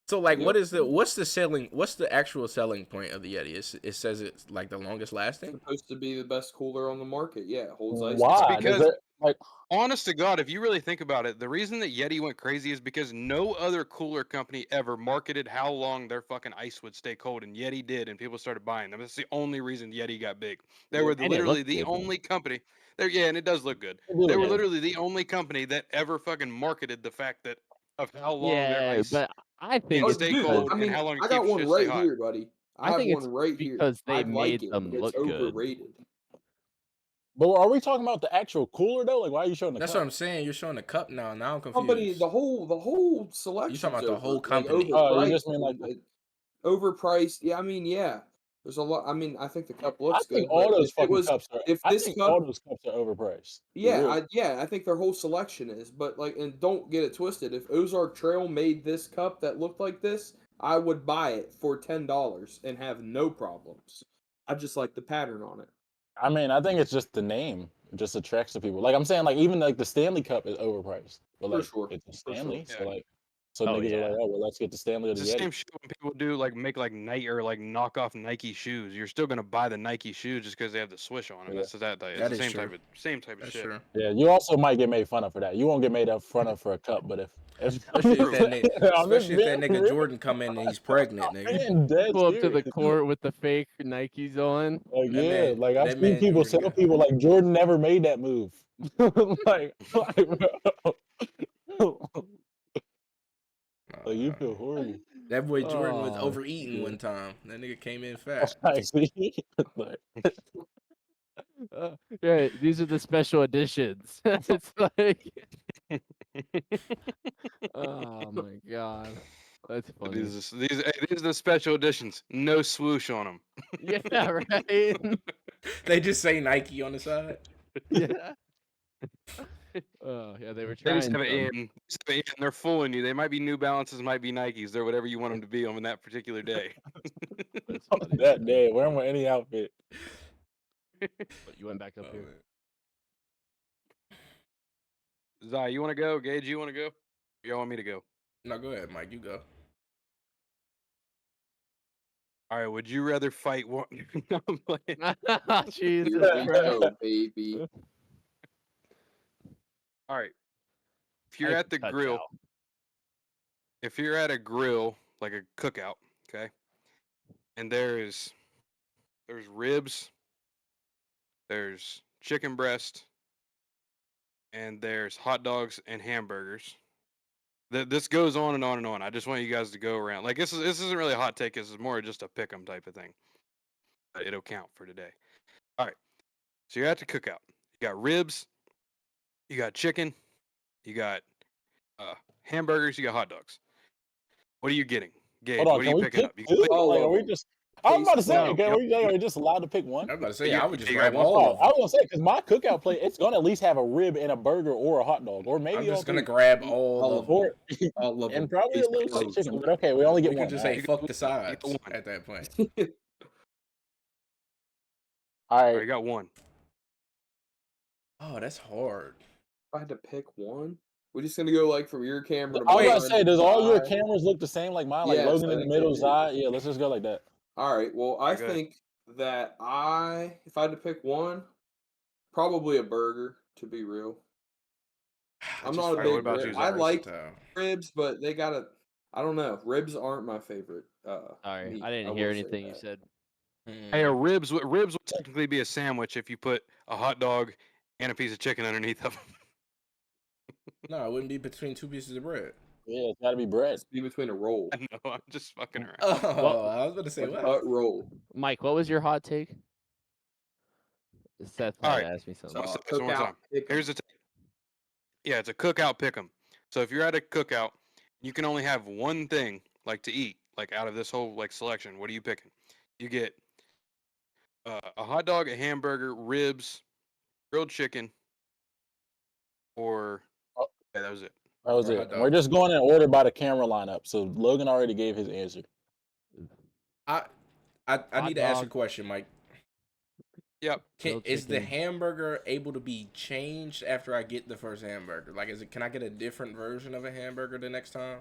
So like, Yep. what's the actual selling point of the Yeti? It says it's like the longest It's lasting. supposed to be the best cooler on the market. Yeah, it holds ice. Why? because- Does it, like, Honest to God, if you really think about it, the reason that Yeti went crazy is because no other cooler company ever marketed how long their fucking ice would stay cold, and Yeti did, and people started buying them. That's the only reason Yeti got big. They Yeah. were And it literally looked the good. only company. Yeah, and it does look good. it really They were is. literally the only company that ever fucking marketed the fact that of how long their Yeah, ice but I think can it's stay dude, cold I mean, and how long it I got keeps one shit stay right hot. here, buddy. I I have think one it's right here. because they I made like it, them but it's look good. overrated. But are we talking about the actual cooler though? Like, why are you showing the That's cup? what I'm saying. You're showing the cup now. Now I'm confused. Company, the whole selection. about the whole Like, company. Oh, you just mean like overpriced? Yeah, I mean, yeah. There's a lot. I mean, I think the cup looks I think good. all but those if it fucking was, cups are. if I this think cup, all those cups are overpriced. To be real. I think their whole selection is. But like, and don't get it twisted. If Ozark Trail made this cup that looked like this, I would buy it for $10 and have no problems. I just like the pattern on it. I mean, I think it's just the name. It just attracts to people. Like I'm saying, like even like the Stanley Cup is overpriced, but For like sure, it's a for Stanley, sure. so Yeah. like So Oh, niggas are yeah. like, oh well, let's get the Stanley or It's the the Yeti. same shit when people do like make like Nike or like knock off Nike shoes. You're still gonna buy the Nike shoes just because they have the swoosh on them. Yeah. It's it's That the is same true. same type of That's shit. true. Yeah, you also might get made fun of for that. You won't get made fun of for a cup, but if Especially if that nigga, I'm just especially if that being nigga real. Jordan come in and he's pregnant, I'm nigga. being dead Pull up to the serious. court with the fake Nikes on. Like, That yeah, man- like I've that seen man people Jordan tell got- people like Jordan never made that move. like, like you feel horrible. That boy Jordan was Oh, overeating shit. one time. That nigga came in fat. I see. Like, Yeah, these are the special editions. It's like, oh my god, that's funny. These are the special editions. No swoosh on them. Yeah, right. They just say Nike on the side. Yeah. Oh yeah, they were They just trying. have it in. They're fooling you. They might be New Balances, might be Nikes. They're whatever you want them to be on that particular day. That's funny. that day, wearing with any outfit. But you went back up Oh, here. man. Zai, you want to go? Gage, you want to go? You want me to go? No, go ahead, Mike. You go. All right. Would you rather fight one? No, I'm playing. Jesus Here we Christ. go, baby. All right. If you're at the grill, if you're at a grill like a cookout, okay, and there's ribs, there's chicken breast, and there's hot dogs and hamburgers. This goes on and on and on. I just want you guys to go around. Like this isn't really a hot take. This is more just a pick 'em type of thing. But it'll count for today. All right. So you're at the cookout. You got ribs, you got chicken, you got hamburgers, you got hot dogs. What are you getting, Gage? Hold on, What are can you we picking pick up? You two? can pick all Like, of are we them. just? I was about to say, No, are we just allowed to pick one? I was about to say, Yeah, I would just you grab got one. all of I them. was gonna say because my cookout plate, it's gonna at least have a rib and a burger or a hot dog or maybe I'm just all gonna three. grab all All of of them. Or All of them. and probably a Case little closed. chicken. But okay, we only get We one. could just all say right. fuck the sides one. at that point. All All right, right. you got one. Oh, that's hard. If I had to pick one, we're just gonna go like from your camera to I was mine. gonna say, does all your Zai. cameras look the same like mine? Like Yes, Logan I in the think they middle, do. Zai. Yeah, let's just go like that. All right. Well, I Okay. think that if I had to pick one, probably a burger. To be real, I'm not a Alright, big. what about you, I Zai? like ribs, but they gotta. I don't know. Ribs aren't my favorite. Sorry, meat, I didn't hear will say anything you that. said. Hey, ribs would technically be a sandwich if you put a hot dog and a piece of chicken underneath of them. No, it wouldn't be between two pieces of bread. Yeah, it's got to be bread. It's be between a roll, I know, I'm just fucking around. Oh, I was about to say a what? cut roll. Mike, what was your hot take? Seth had Alright, asked me something. So I'll say this one more cookout. time. pick 'em. Here's the yeah, it's a cookout pick 'em. So if you're at a cookout, you can only have one thing like to eat, like out of this whole like selection. What are you picking? You get a hot dog, a hamburger, ribs, grilled chicken, or Oh. yeah, that was it. That was Or a it. hot And we're dog. just going in order by the camera lineup. So Logan already gave his answer. I Hot need to ask a dog. question, Mike. Yep. Grilled Is the chicken. hamburger able to be changed after I get the first hamburger? Like, can I get a different version of a hamburger the next time?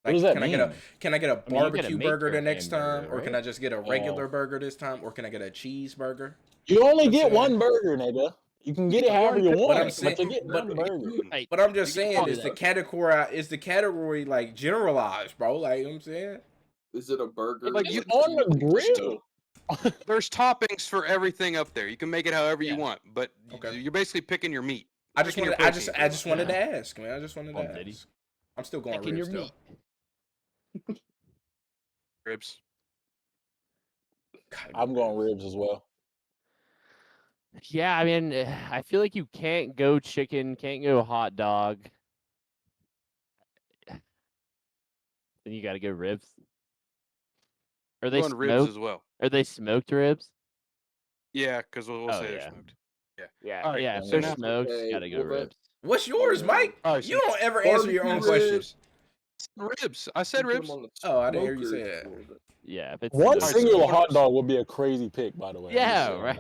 What Like, does that can mean? I get a I mean, you gotta barbecue make burger your the next time, hamburger, or can right? I just get a regular burger this time, or can I get a cheeseburger? You only get saying? one burger, nigga. You can get it Yeah, however you one But I'm want, saying, but you get but one burger. Hey, but I'm just you can saying, do is the that. category like generalized, bro? Like, you know what I'm saying? Is it a burger? Like, It's you- on the grill. There's toppings for everything up there. You can make it however you Yeah. want, but Okay. you're basically picking your meat. I just Picking your wanted, protein, I just pretty wanted to ask, man. I just wanted Oh, to did he? ask. I'm still going Picking your ribs still. meat. ribs. Gotta go I'm going ribs. ribs as well. Yeah, I mean, I feel like you can't go chicken, can't go hot dog. Then you got to go ribs. Are they Going ribs smoked? as well. Are they smoked ribs? Yeah, because we'll Oh, say they're yeah. smoked. Yeah, All right, yeah. If so they're now- smoked, Okay, gotta go well, ribs. What's yours, Yeah. Mike? All right, so You don't ever answer your own barbecue questions. ribs. Ribs. I said You put 'em ribs. on the Oh, I didn't hear you smokers say that. a little bit. Yeah, if it's One so singular one of hot those- dog would be a crazy pick, by the way. I'm just Yeah, saying, right.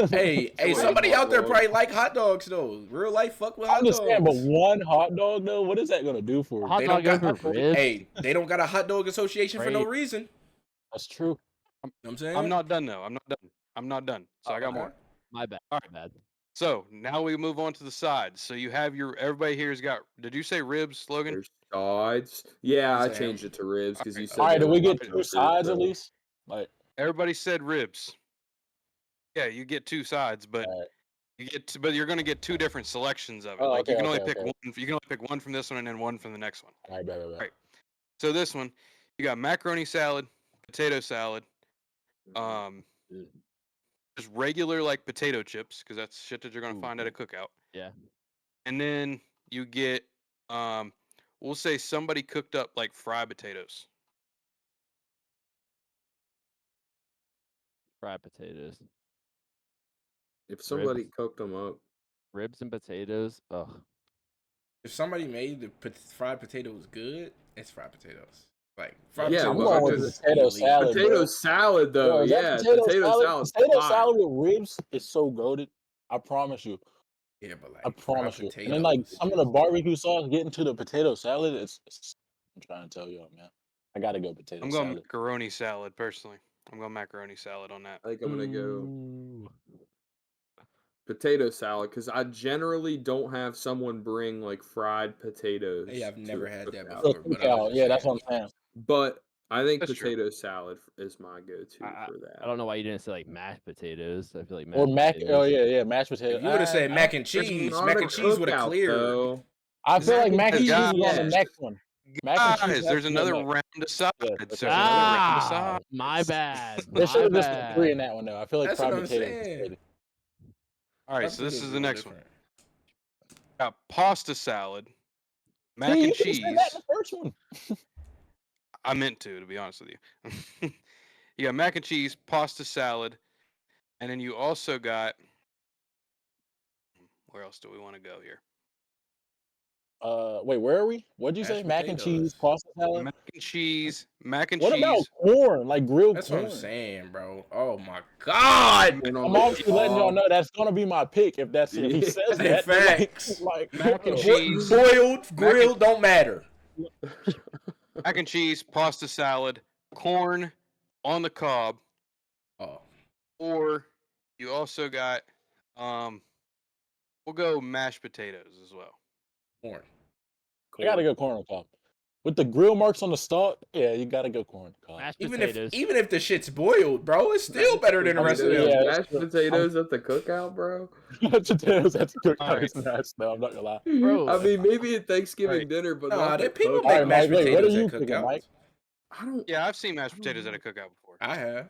like, Hey, So like somebody hot out there dog. probably like hot dogs though. Real life fuck with I hot understand, but dogs. one hot dog though, what is that gonna do for you? Hot They dog don't got- over ribs. Hey, they don't got a hot dog association for no Great. reason. You That's true. know what I'm saying? I'm not done though. I'm not done. So I got Okay. more. My bad. All My bad. So now we move on to the sides. So you have everybody here's got. Did you say ribs, Logan? There's sides. Yeah, I Sam. changed it to ribs because you Alright. said. All right, they do were we get hot two smokers, sides at so- least? Like, Everybody said ribs. Yeah, you get two sides, but Alright. but you're gonna get two different selections of it. Oh, like you okay, can only okay, pick okay. one. You can only pick one from this one and then one from the next one. all right, bad. Right. So this one, you got macaroni salad, potato salad, Mm-hmm. just regular like potato chips because that's shit that you're gonna Ooh. find at a cookout. Yeah. And then you get we'll say somebody cooked up like fried potatoes. Fried potatoes. If somebody Ribs. cooked them up, Ribs and potatoes. Ugh. If somebody made the fried potatoes good, it's fried potatoes. Like fried Yeah, potatoes but are I'm with just potato elite. salad. potato bro. salad though. Bro, is that Yeah, potato salad. salad? Potato salad with ribs is so goated. I promise you. Yeah, but like I promise fried you. And then like potatoes some of the is- barbecue sauce getting to the potato salad, I'm trying to tell y'all, man. I gotta go potato I'm going salad. macaroni salad personally. I'm going macaroni salad on that. I think I'm gonna go Ooh. potato salad because I generally don't have someone bring like fried potatoes. Hey, I've to never a had that cookout. So before, but I was cookout, just yeah, that's saying. what I'm saying. But I think That's true. potato salad is my go-to I for that. don't know why you didn't say like mashed potatoes. I feel like Or mashed mac. Oh potatoes. yeah, mashed potato. If you would have said mac and It's cheese, not mac a and cheese would have cookout, cleared. though. I feel like Mac mac and and cheese cheese, is on the guys. next one. Mac and cheese Guys, has there's to be another on next. round of sides. Yeah, There's okay. another round of Ah, sides. my bad. There should My have just been three in bad. that one though. I feel like That's fried what I'm potato. saying. All right, Fried so this potatoes is a the little next different. one. Got pasta salad, mac See, and you could've said that in cheese. the first one. I meant to be honest with you. You got mac and cheese, pasta salad, and then you also got. Where else do we want to go here? Wait, where are we? What'd you say? Mashed Mac and cheese, potatoes. pasta salad. Mac and cheese, mac and What about cheese. corn? Like grilled That's corn. what I'm saying, bro. Oh my god. And on I'm the obviously letting y'all top, know that's gonna be my pick if he Yeah. says Hey, that. then, facts. Like, Mac and bro. cheese. Boiled, grilled, don't matter. Mac and cheese, pasta salad, corn on the cob, Oh, or you also got we'll go mashed potatoes as well. corn. I gotta go corn on the cob. With the grill marks on the stalk, yeah, you gotta go corn on the cob. Mashed Even potatoes. if the shit's boiled, bro, it's still Mashed better than the rest of potatoes- them. Yeah, mashed it's- potatoes at the cookout, bro. potatoes, that's good. All right. It's nice, though. I'm not gonna lie. Bro, I mean, maybe at Thanksgiving Right. dinner, but Nah, not the that people cookout. make Alright, mashed Mike, wait, what are potatoes you at picking, cookouts. Mike? I don't. Yeah, I've seen mashed potatoes at a cookout before. I have.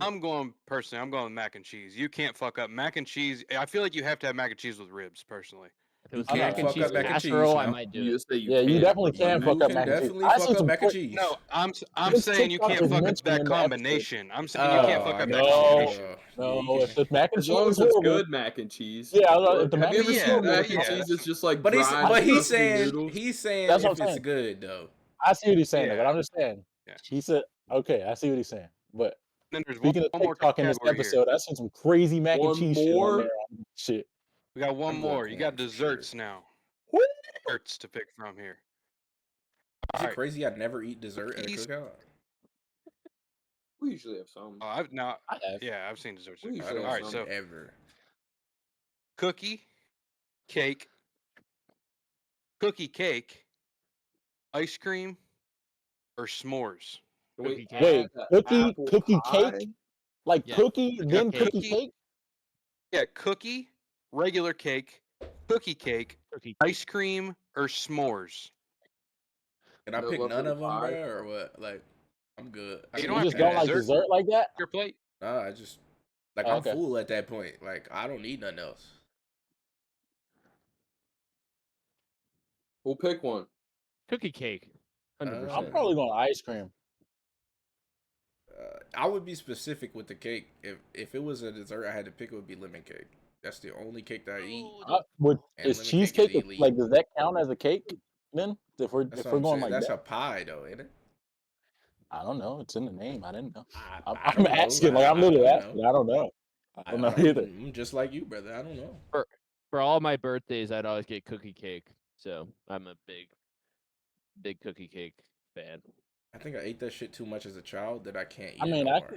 I'm going personally. I'm going with mac and cheese. You can't fuck up mac and cheese. I feel like you have to have mac and cheese with ribs, personally. if it was You mac can't and fuck cheese up mac and cheese casserole, I now. might do You it. just say you Yeah, you can't definitely fuck up can mac fuck and up can mac and cheese. definitely I fuck seen up some mac and quick- cheese. No, I'm This saying you TikTok can't is fuck up mentioned that in the episode. combination. I'm saying you can't fuck up that I combination. got No, you. no, if the mac and As cheese long is as it's horrible, good mac and cheese. Yeah, I was like, if the Have mac you and ever cheese is Yeah, seen horrible, mac and yeah, cheese? that's- It's just like But he's dried but he's stuffed saying noodles. he's saying That's what if I'm it's saying. good though. I see what he's saying, though, Yeah. but I'm just saying. Yeah. He said, okay, I see what he's saying. But Then there's speaking of one more TikTok in this category here. episode, I seen some crazy mac and One cheese shit on more? there. Shit. We got one I'm going more. You got corn for sure. desserts now. Woo! Desserts to pick from here. Is All it right. crazy I'd never eat dessert at a Cookies. cookout? We usually have some. I've now. I have. Yeah, I've seen desserts. We I usually don't have All right, some. so ever. cookie, cake, ice cream, or s'mores. Can we Cookie cake. Wait, add cookie, apple cookie pie? cake? Like Yeah, cookie, cookie then cake. cookie cake? Yeah, cookie, regular cake, cookie cake, Cookie cake. ice cream, or s'mores. Can I No pick love for none the of them, pie? bro, or what? Like, I'm good. I You can don't You have eat just to don't get like that. dessert. dessert like that? Your plate. Nah, I just like Oh, I'm okay. full at that point. Like I don't need nothing else. We'll pick one. Cookie cake. 100%. I'm probably going ice cream. I would be specific with the cake. If it was a dessert I had to pick, it would be lemon cake. That's the only cake that I eat. And Is lemon cake is cheesecake elite. like? Does that count as a cake? Then That's we're what I'm going saying. like That's that, a pie, though, ain't it? I don't know. It's in the name. I didn't know. I I'm don't know. asking. Like I'm I literally don't know. asking. I don't know. I don't know either. I'm just like you, brother. I don't know. For all my birthdays, I'd always get cookie cake. So I'm a big cookie cake fan. I think I ate that shit too much as a child that I can't eat I it mean, no I more.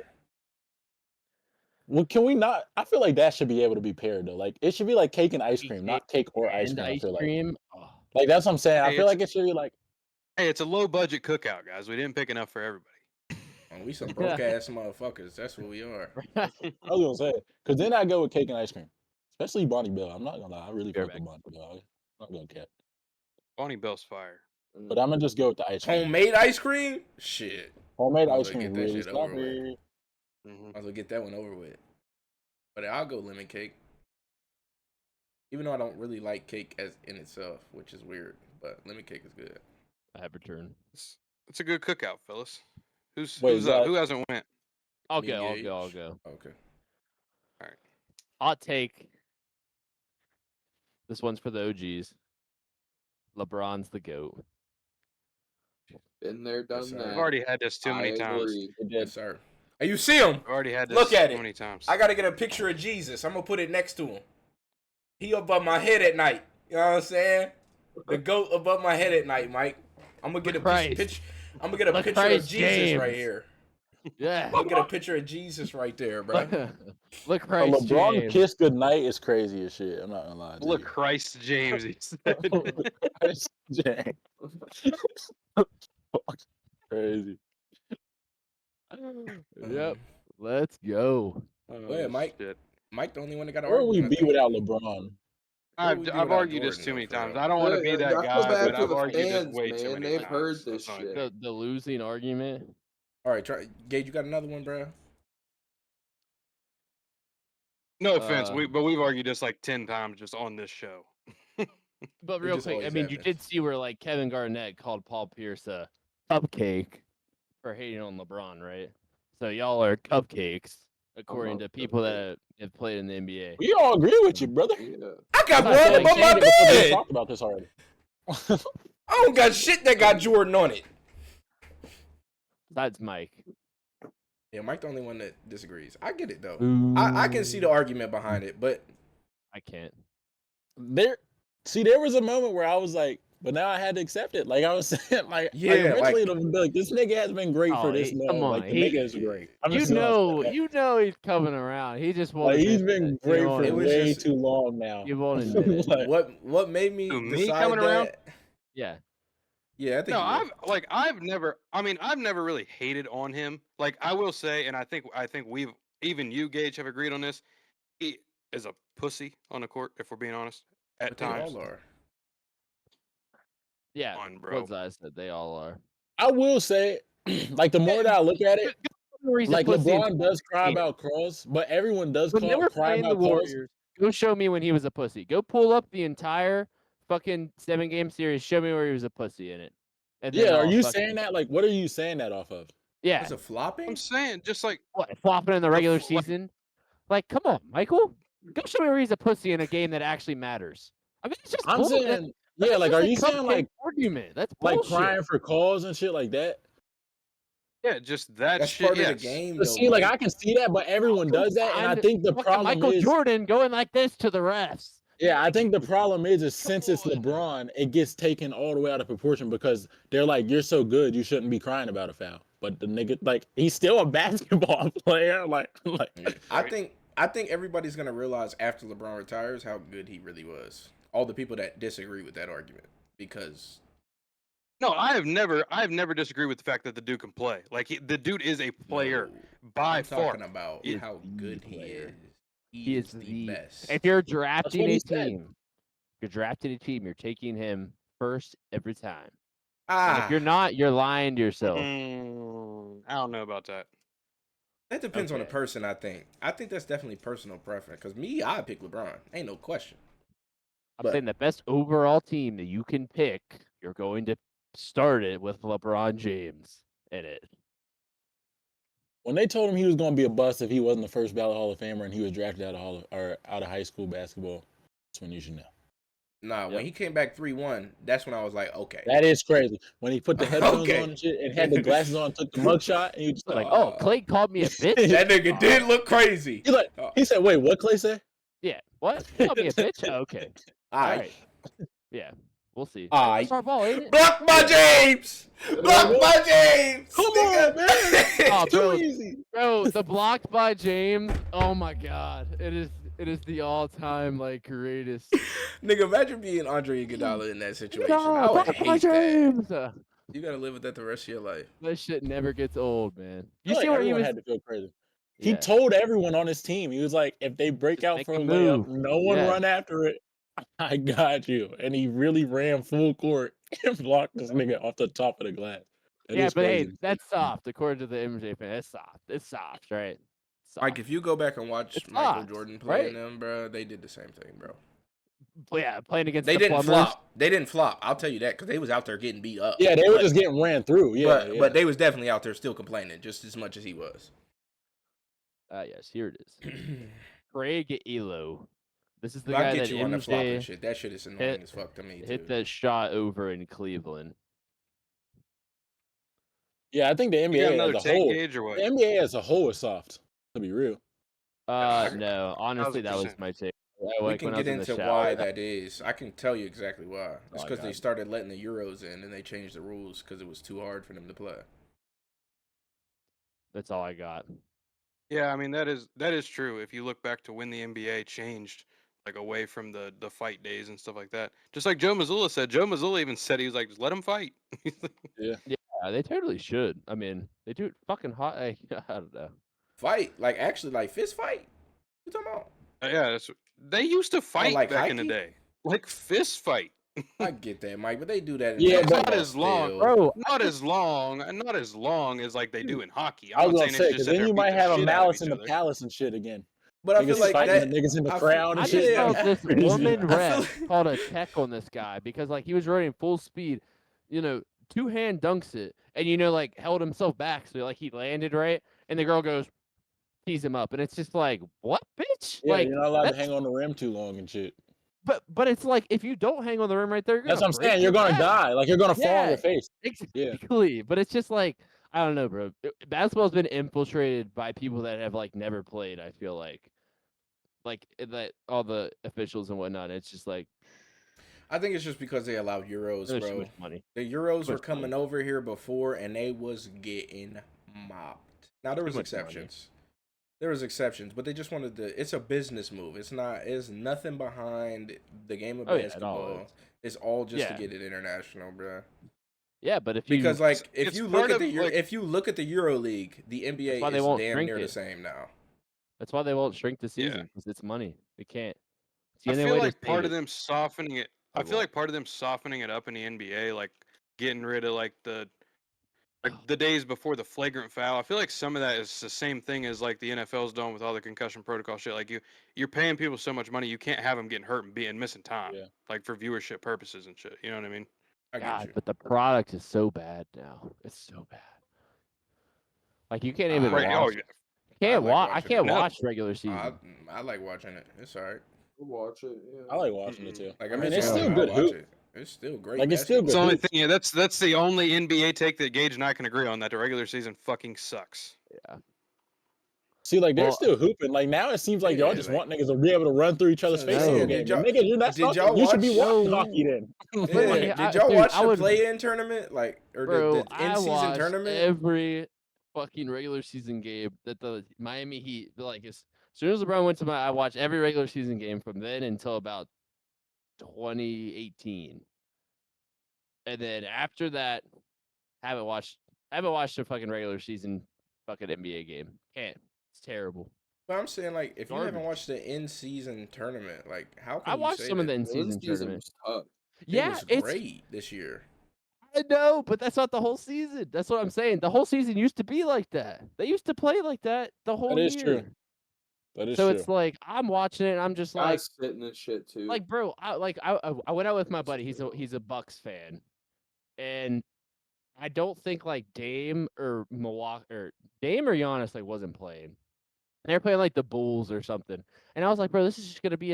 well, can we not? I feel like that should be able to be paired though. Like it should be like cake and ice Cookie cream, cake not cake or ice and cream. I ice feel cream. Oh, like that's what I'm saying. I Hey, feel like it should be like. Hey, it's a low budget cookout, guys. We didn't pick enough for everybody. Oh, we some broke ass motherfuckers. That's what we are. I was gonna say, because then I go with cake and ice cream, especially Bonnie Bell. I'm not gonna lie, I really Fair fuck with Bonnie Bell. I'm not gonna cap, Bonnie Bell's fire. but I'm gonna just go with the ice cream. Homemade ice cream? Shit. Homemade Might as ice well cream get that really shit over with. slappery. Might as well get that one over with. But I'll go lemon cake. Even though I don't really like cake as in itself, which is weird, but lemon cake is good. I have a turn. It's a good cookout, fellas. Wait, Who's up? Who hasn't went? I'll Me go. and I'll Gage. go. I'll go. Okay. All right. Hot take. This one's for the OGs. LeBron's the GOAT. Been there, done Yes, sir. that. I've already had this too many I times. agree. It Yes, did. sir. Hey, you see him? I've already had this Look at too it. many times. I gotta get a picture of Jesus. I'm gonna put it next to him. He above my head at night. You know what I'm saying? The goat above my head at night, Mike. I'm gonna get a picture. I'm gonna get a picture of Jesus right here. Yeah. I'm gonna get a picture of Jesus right there, bro. Look, A Christ LeBron James. kiss goodnight is crazy as shit. I'm not gonna lie. Look, Christ James, he said. Christ James. Crazy. Yep. Let's go. Go ahead, Mike. Shit. Mike, the only one that got to Where would argue. we be without LeBron? I've argued this too many times. I don't want to be that I feel guy, bad but for I've the argued this fans, way too man. many They've times. heard That's this the only shit. thing. The losing argument. All right, Gage, you got another one, bro? No offense, Uh, but we've argued this like 10 times just on this show. But It real just quick, I always mean, you happens. did see where like Kevin Garnett called Paul Pierce a cupcake for hating on LeBron, right? So y'all are cupcakes, according not to people cupcake. that have played in the NBA. We all agree with you, brother. Yeah. I got I'm not one saying above my Saying it because we bed. talked about this already. I don't got shit that got Jordan on it. Besides Mike. Yeah, Mike the only one that disagrees. I get it though. I can see the argument behind it, but I can't. There was a moment where I was like, but now I had to accept it. Like I was saying, like, Yeah, eventually like- it'll be like, this nigga has been great for Oh, this long. come on, Like the nigga is great. I'm You just gonna know, say that. you know he's coming around. He just won't. Like he's admit been it. great You won't for It was admit way just- too long now. You won't admit it. Like, what made me Who, me decide coming that? around? Yeah. Yeah, I think No, you will. I've never really hated on him. Like I will say, and I think we've even you, Gage, have agreed on this. He is a pussy on the court, if we're being honest. At But they times. all are. Yeah. Come on, bro. What I said, they all are. I will say, like the more that I look at it, like LeBron does cry about calls, but everyone does When they were cry playing the about calls. Warriors, go show me when he was a pussy. Go pull up the entire fucking 7-game series. Show me where he was a pussy in it. And then Yeah, are I'll you fucking- saying that? Like, what are you saying that off of? Yeah. Was it flopping? I'm saying just like What, flopping in the regular fl- like- season? Like, come on, Michael. Go show me where he's a pussy in a game that actually matters. I mean, it's just I'm bullshit. saying, That's yeah, like, just are a you saying cupcake like argument? That's like bullshit. crying for calls and shit like that? yeah, just that That's shit. part Yes. of the game, But though. see, like Mike. I can see that, but everyone does that, and I think the Fucking problem Michael is, Jordan going like this to the refs. yeah, I think the problem is since it's LeBron, it gets taken all the way out of proportion because they're like, you're so good, you shouldn't be crying about a foul. But the nigga, like, he's still a basketball player. Like, I think everybody's gonna realize after LeBron retires how good he really was. All the people that disagree with that argument, because No, I've never disagreed with the fact that the dude can play. Like the dude is a player no, by I'm far. talking about He is how the good he player. is. He is the best. If you're drafting what a he said. team, you're taking him first every time. And if you're not, you're lying to yourself. I don't know about that. That depends on the Okay. person. I think that's definitely personal preference. Cause me, I pick LeBron. Ain't no question. I'm saying the best overall team that you can pick, you're going to start it with LeBron James in it. When they told him he was going to be a bust if he wasn't the first ballot Hall of Famer and he was drafted out of high school basketball, that's when you should know. Nah, when he came back 3-1, that's when I was like, okay. That is crazy. When he put the headphones Okay. on and shit and had the glasses on, took the mugshot, and he was just Like, oh, Clay called me a bitch. That nigga did look crazy. He said, "Wait, what Clay said?" Yeah, what? He called me a bitch. Oh, okay, All right. yeah, we'll see. All right. Our ball, ain't it? Block my James. Block my James. Come on, man. Oh, It's too bro. easy. Bro, the blocked by James. Oh my God, it is the all-time like greatest. Nigga, imagine being Andre Iguodala in that situation. No, I would blocked by hate that. James. You gotta live with that the rest of your life. That shit never gets old, man. I You feel see like where he everyone was? had to feel crazy. He Yeah. told everyone on his team, he was like, if they break Just out make for a a layup, move. no one Yeah. run after it. I got you. And he really ran full court and blocked this nigga off the top of the glass. That Yeah, is but hey, crazy. that's soft. According to the MJ fan, that's soft. It's soft, right? Soft. Like, if you go back and watch It's Michael soft, Jordan playing right? them, bro, they did the same thing, bro. Yeah, playing against They the didn't plumbers. flop. They didn't flop. I'll tell you that because they was out there getting beat up. Yeah, they were But- just getting ran through. Yeah, but they was definitely out there still complaining just as much as he was. Yes, here it is. Craig Elo. This is the I'll guy get that you on the flop and MJ shit. That shit is annoying as fuck to me, too. hit that shot over in Cleveland. Yeah, I think the You got NBA another as a take whole, gauge or what? the NBA as a whole is soft. To be real. No, honestly, that was 1000%. my take. We Like can when I was get in the into shower. why that is. I can tell you exactly why. It's Oh, because they God. started letting the Euros in and they changed the rules because it was too hard for them to play. That's all I got. Yeah, I mean that is true. If you look back to when the NBA changed, like away from the fight days and stuff like that, just like Joe Mazzulla said. Joe Mazzulla even said he was like, just let him fight. Yeah, they totally should. I mean, they do it fucking hot. I don't know. Fight? Like, actually, like, fist fight? You talking about? Yeah, they used to fight like back in the Heike? day, like fist fight. I get that, Mike, but they do that in Yeah, It's but- not as long, still. Bro, not as long as like they do in hockey. I I'm was not gonna saying say, they should because just sit then there you and beat might the have a shit out of malice each in the other. palace and shit again. But I Niggas feel like fighting that. the niggas in the I crowd I and just shit. felt this Crazy. woman I feel ref called a tech on this guy because like he was running full speed, two-hand dunks it, and like held himself back so like he landed right, and the girl goes tease him up, and it's just like what, bitch? Yeah, like you're not allowed to that's- hang on the rim too long and shit. But it's like if you don't hang on the rim right there, you're That's gonna what I'm break saying. your You're gonna back. die. Like you're gonna fall on Yeah. your face. Exactly. But it's just like I don't know, bro. Basketball's been infiltrated by people that have like never played. I feel like that all the officials and whatnot. It's just like I think it's just because they allow Euros, there's too bro. much money. The Euros Too were much coming money. over here before, and they was getting mopped. Now there Too was much money. exceptions. There was exceptions, but they just wanted to. It's a business move. It's not. It's nothing behind the game of Oh, yeah, it basketball. all is. It's all just Yeah. to get it international, bro. Yeah, but if Because you like if it's you part look at of, the like- if you look at the Euro League, the NBA why they is won't damn shrink near the it. same now. that's why they won't shrink the Yeah. season because it's money. They can't. It's the I only feel way like to part save of it. them softening it. I Or feel what? like part of them softening it up in the NBA, like getting rid of like the days before the flagrant foul. I feel like some of that is the same thing as like the NFL's done with all the concussion protocol shit. Like you're paying people so much money, you can't have them getting hurt and missing time, Yeah. like for viewership purposes and shit. You know what I mean? I get God, you. but the product is so bad now. It's so bad. Like you can't even Right, watch. oh, yeah. Can't like watch. I watching can't it. No. watch regular season. I like watching it. It's alright. Watch it. Yeah. I like watching it too. Like I if mean, it's it's on, still I'll good watch hoop. it. It's still great. Like, it's still That's basketball. the only hoops. thing. Yeah, that's the only NBA take that Gage and I can agree on. That the regular season fucking sucks. See, like they're Well, still hooping. Like now, it seems like y'all Yeah, just like- want niggas to be able to run through each other's So, faces yeah, all did game. y'all- And nigga, that's did not. y'all You should be watch- watching No. hockey then. Yeah. Literally, Did y'all dude, watch I the would- play-in tournament, like, or Bro, the I in-season watched tournament? every fucking regular season game that the Miami Heat like. As soon as LeBron went to I watched every regular season game from then until about 2018, and then after that, haven't watched a fucking regular season fucking NBA game. Can't. It's terrible. But I'm saying, like, if you haven't Garbage. watched the in-season tournament, like, how can I you watched say some of that? the This in-season season tournament. was tough. Yeah, It was it's great this year. I know, but that's not the whole season. That's what I'm saying. The whole season used to be like that. They used to play like that the whole That is year. true. That is So true. it's like I'm watching it and I'm just like, Guys sitting and shit too. bro, I went out with my buddy. He's a Bucks fan, and I don't think like Dame or Milwaukee or Dame or Giannis like wasn't playing. They were playing like the Bulls or something, and I was like, bro, this is just gonna be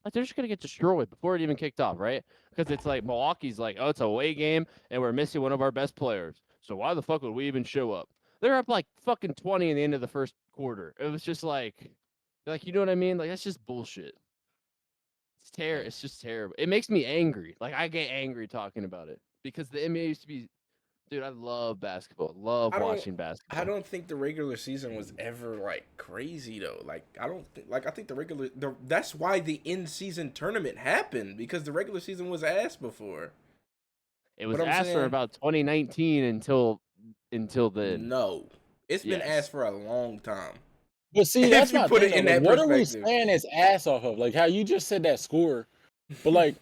like they're just gonna get destroyed before it even kicked off, right? Because it's like Milwaukee's like, oh, it's a away game, and we're missing one of our best players. So why the fuck would we even show up? They're up like fucking 20 in the end of the first quarter. It was just like you know what I mean? Like that's just bullshit. It's just terrible. It makes me angry. Like I get angry talking about it because the NBA used to be, dude. I love basketball. Love I don't. watching I basketball. don't think the regular season was ever like crazy though. Like I don't think. Like I think that's why the in-season tournament happened because the regular season was ass before. It was What I'm asked for saying- about 2019 until then. No, it's been Yes. ass for a long time. But see, If that's you my put thing. it in though. Like, that what are we perspective. saying its ass off of? Like how you just said that score, but like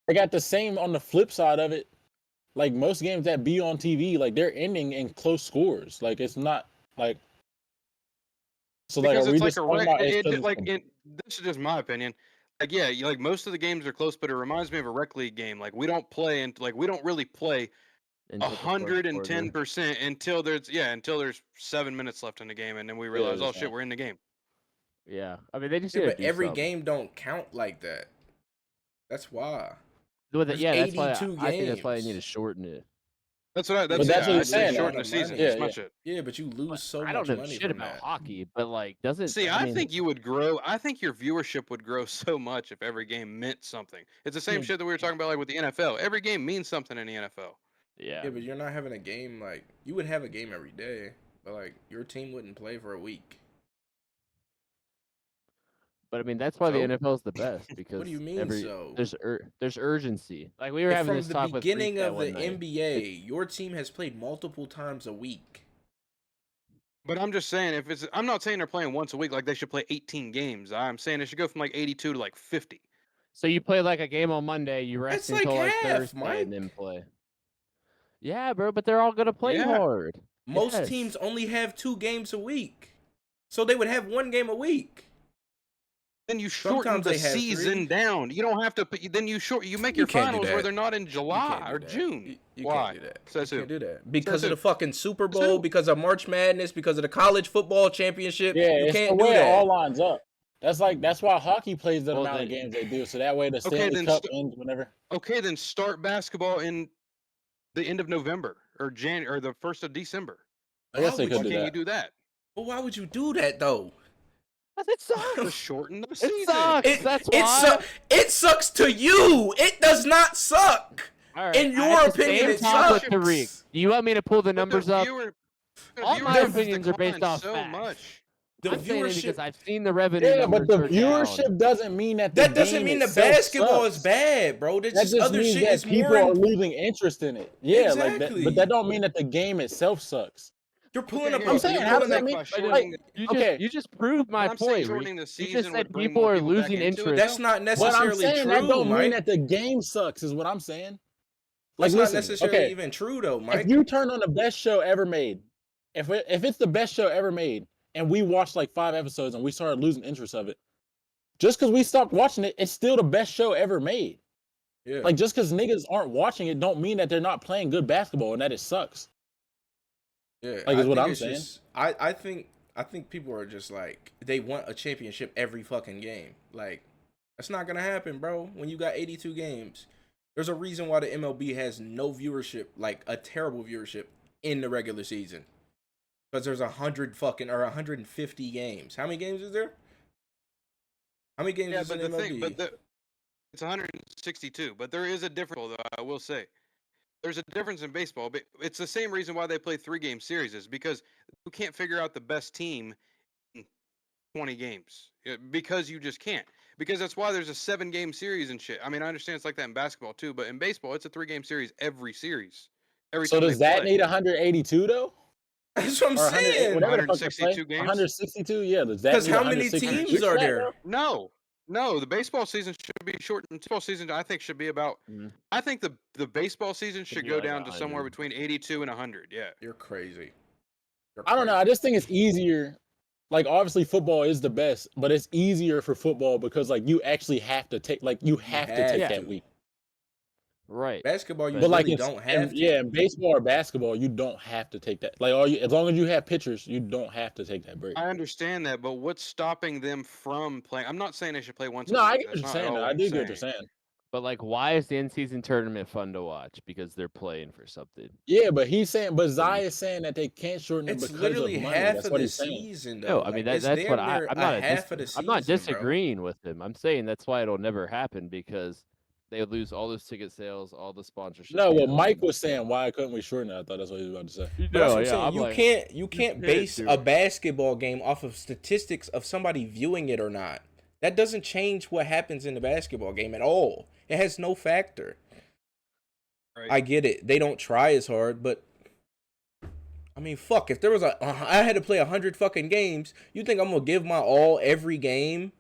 I got the same on the flip side of it. Like most games that be on TV, like they're ending in close scores. Like it's not like so. Like Because are we it's like just a talking reg- about it, it's it like in, this is just my opinion. Like yeah, like most of the games are close, but it reminds me of a rec league game. Like we don't play and like we don't really play Until the fourth quarter. 110% until there's 7 minutes left in the game, and then we realize, oh shit, we're in the game. Yeah, I mean they just Yeah, need to but do every something. game don't count like that. That's why. Well, there's yeah, that's why 82 I think that's why they need to games. shorten it. That's what I. But That's, that's what yeah, you're I'd say saying, shorten though. the season. Yeah, That's my yeah. shit. Yeah, but you lose so I much don't know money shit from about that. hockey, but like doesn't See, I I mean, think you would grow. I think your viewership would grow so much if every game meant something. It's the same shit that we were talking about, like with the NFL. Every game means something in the NFL. yeah. Yeah, but you're not having a game like you would have a game every day, but like your team wouldn't play for a week. But I mean that's why the So? NFL is the best because What do you mean so? there's urgency. Like we were If having from this the talk with beginning Reek of the that one night. NBA, your team has played multiple times a week. But I'm just saying, I'm not saying they're playing once a week. Like they should play 18 games. I'm saying it should go from like 82 to like 50. So you play like a game on Monday, you rest That's like until like half, Thursday, Mike. and then play. Yeah, bro, but they're all gonna play Yeah. hard. Most Yes. teams only have 2 games a week, so they would have 1 game a week. Then you shorten Sometimes the they have season 3. down. You don't have to. Then you make You your can't do finals where that. they're not in You July can't do or that. June. You Why? can't do that. Says you who? can't do that because Says of who? the fucking Super Says Bowl, who? because of March Madness, because of the college football championship. Yeah, you it's can't the do way it that. all lines up. That's why hockey plays the Well, amount of then- games they do, so that way the Okay, Stanley then Cup ends whenever. Okay, then start basketball in the end of November or or the 1st of December. I guess they would Why could do can't that. you do that? But why would you do that though? It sucks. To shorten the season. It sucks. That's why. It sucks to you. It does not suck. All right, In I your had the opinion, same it talk with sucks. Tariq. Do you want me to pull the numbers up? All my viewership opinions are based declined off so facts. much. The I'm saying it viewership. because I've seen the revenue Yeah, numbers but the are down. viewership doesn't mean that the That doesn't game mean the itself basketball sucks. is bad, bro. That's That just just other means shit that is people more. are losing interest in it. Yeah, like that, Exactly. but that don't mean that the game itself sucks. You're pulling Okay, up. yeah, I'm saying, you're how pulling does that up. mean? by Like, shortening okay, You just proved my I'm saying point, shortening Reek. the You season just would said bring people more are people back losing into it. interest. That's not what I'm necessarily saying, true, that don't Mike. mean that the game sucks. Is what I'm saying. Like, That's not listen, necessarily okay, even true, though, Mike. if you turn on the best show ever made, if it's the best show ever made, and we watched like 5 episodes and we started losing interest of it, just because we stopped watching it, it's still the best show ever made. Yeah. Like, just because niggas aren't watching it, don't mean that they're not playing good basketball and that it sucks. Yeah, Like, is I what think I'm it's saying. just- I think people are just like they want a championship every fucking game. Like that's not gonna happen, bro. When you got 82 games, there's a reason why the MLB has no viewership, like a terrible viewership in the regular season, because there's 150 games. How many games is there? How many games Yeah, is but in the MLB? thing, it's 162. But there is a difference, though. I will say, there's a difference in baseball. But it's the same reason why they play 3-game series is because you can't figure out the best team in 20 games because you just can't. Because that's why there's a 7-game series and shit. I mean, I understand it's like that in basketball too, but in baseball, it's a 3-game series every series. Every So time does they that play. need 182 though? That's what I'm Or 100, saying. whatever the fuck they play? 162 games? 162, yeah. Does that Because need how many 162 teams for are that, there? though? No, the baseball season should be shortened. Baseball season, I think, should be about. I think the baseball season should be go like down to somewhere 100. between 82 and 100. Yeah. You're crazy. You're I don't know. I just think it's easier. Like, obviously, football is the best, but it's easier for football because, like, you actually have to take, like, you have to take have that to. week. Right. Basketball, you But But like really in, don't have to. yeah, in baseball or basketball, you don't have to take that. Like as long as you have pitchers, you don't have to take that break. I understand that, but what's stopping them from playing? I'm not saying they should play once No, a I week. get what That's you're not saying. at all Though. what I I'm do get what you're saying. saying. But like, why is the in-season tournament fun to watch? Because they're playing for something. Yeah, but he's saying, but So you- Zai is saying that they can't shorten it It's because literally of money. half That's of what the he's saying. season, though. No, I Like, mean it's that's what damn near I'm a not half of the I'm not season, bro. disagreeing with him. I'm saying that's why it'll never happen because they would lose all those ticket sales, all the sponsorship. No, what deals, Mike and- was saying, why couldn't we shorten it? I thought that's what he was about to say. But that's what I'm yeah, saying. I'm You like, can't can't base do a it. basketball game off of statistics of somebody viewing it or not. That doesn't change what happens in the basketball game at all. It has no factor. Right. I get it. They don't try as hard, but I mean, fuck. If there was I had to play 100 fucking games, you think I'm gonna give my all every game?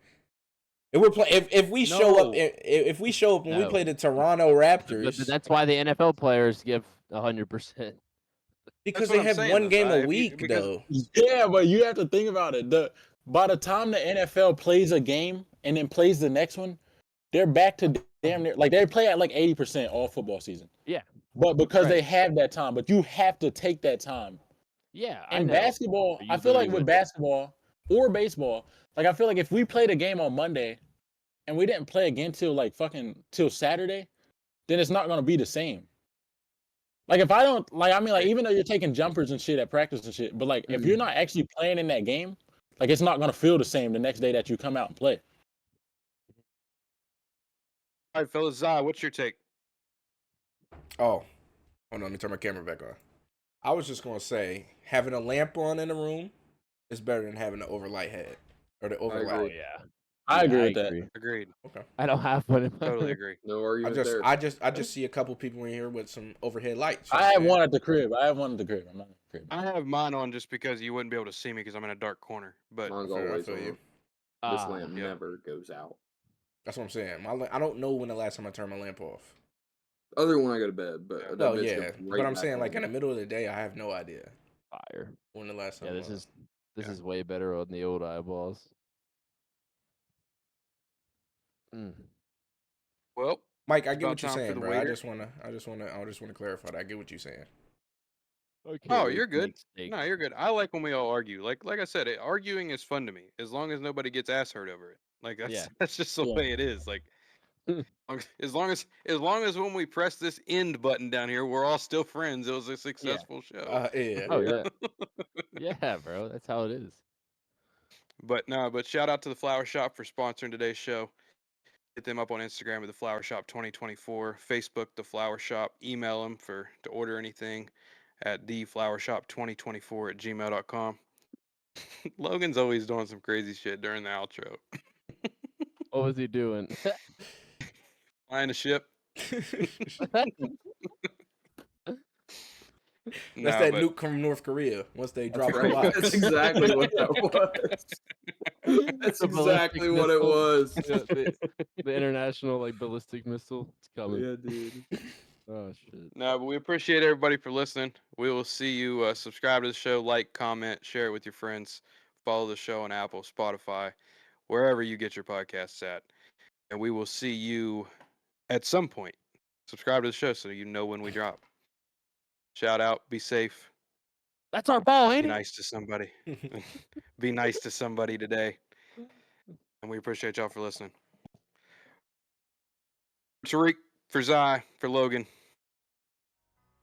If we're if we show up, No. if we show up when we No. play the Toronto But Raptors, that's why the NFL players give 100%. because That's what they I'm have saying, one though, game Si, a if you- week, because- though. Yeah, but you have to think about it. By the time the NFL plays a game and then plays the next one, they're back to damn near like they play at like 80% all football season. Yeah. But because they Right. have that time, but you have to take that time. Yeah, I In know. basketball, But I you feel like literally with would- basketball or baseball, like I feel like if we played a game on Monday and we didn't play again till like fucking till Saturday, then it's not gonna be the same. Like if I don't like, I mean, like Right. even though you're taking jumpers and shit at practice and shit, but like if you're not actually playing in that game, like it's not gonna feel the same the next day that you come out and play. All right, fellas, Zai, what's your take? Oh, hold on, let me turn my camera back on. I was just gonna say, having a lamp on in the room is better than having the overlight head or the overlight. agree. yeah. I Yeah, agree with that. Agreed. Okay. I don't have one in my Totally agree. No argument there. I just see a couple people in here with some overhead lights. I have one at the crib. I'm not at the crib. I have mine on just because you wouldn't be able to see me because I'm in a dark corner. But Mine's I always feel on. you. This Ah, lamp yeah. never goes out. That's what I'm saying. I don't know when the last time I turned my lamp off. Other when I go to bed, but Yeah. that Well, bitch yeah, goes but right I'm back saying like in on. the middle of the day, I have no idea fire. when the last time. Yeah, this was. is Yeah. is way better on the old eyeballs. Mm. well, Mike. I it's get about what you're time for saying, the bro. waiter. I just wanna clarify that. I get what you're saying. I can't Oh, wait you're to good. make steak. No, you're good. I like when we all argue. Like I said, arguing is fun to me as long as nobody gets ass hurt over it. Like that's Yeah. that's just the Yeah. way it is. Like as long as when we press this end button down here, we're all still friends. It was a successful show. Yeah. Oh yeah. Yeah, bro. That's how it is. But no, but shout out to the Flower Shop for sponsoring today's show. Hit them up on Instagram at the Flower Shop 2024, Facebook the Flower Shop, email them to order anything at theflowershop2024@gmail.com. Logan's always doing some crazy shit during the outro. What was he doing? Flying a ship. That's Nah, that but nuke from North Korea. Once they drop the Right. box. That's exactly what that was. That's The ballistic exactly what it missile. was. Yeah, the international like ballistic missile. It's coming. Yeah, dude. Oh shit. no, but we appreciate everybody for listening. We will see you. Subscribe to the show, like, comment, share it with your friends. Follow the show on Apple, Spotify, wherever you get your podcasts at. And we will see you at some point. Subscribe to the show so you know when we drop. Shout out. Be safe. That's our ball, Be ain't it? nice to somebody. Be nice to somebody today. And we appreciate y'all for listening. Tariq, for Zai, for Logan,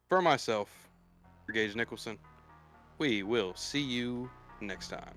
for myself, for Gage Nicholson. We will see you next time.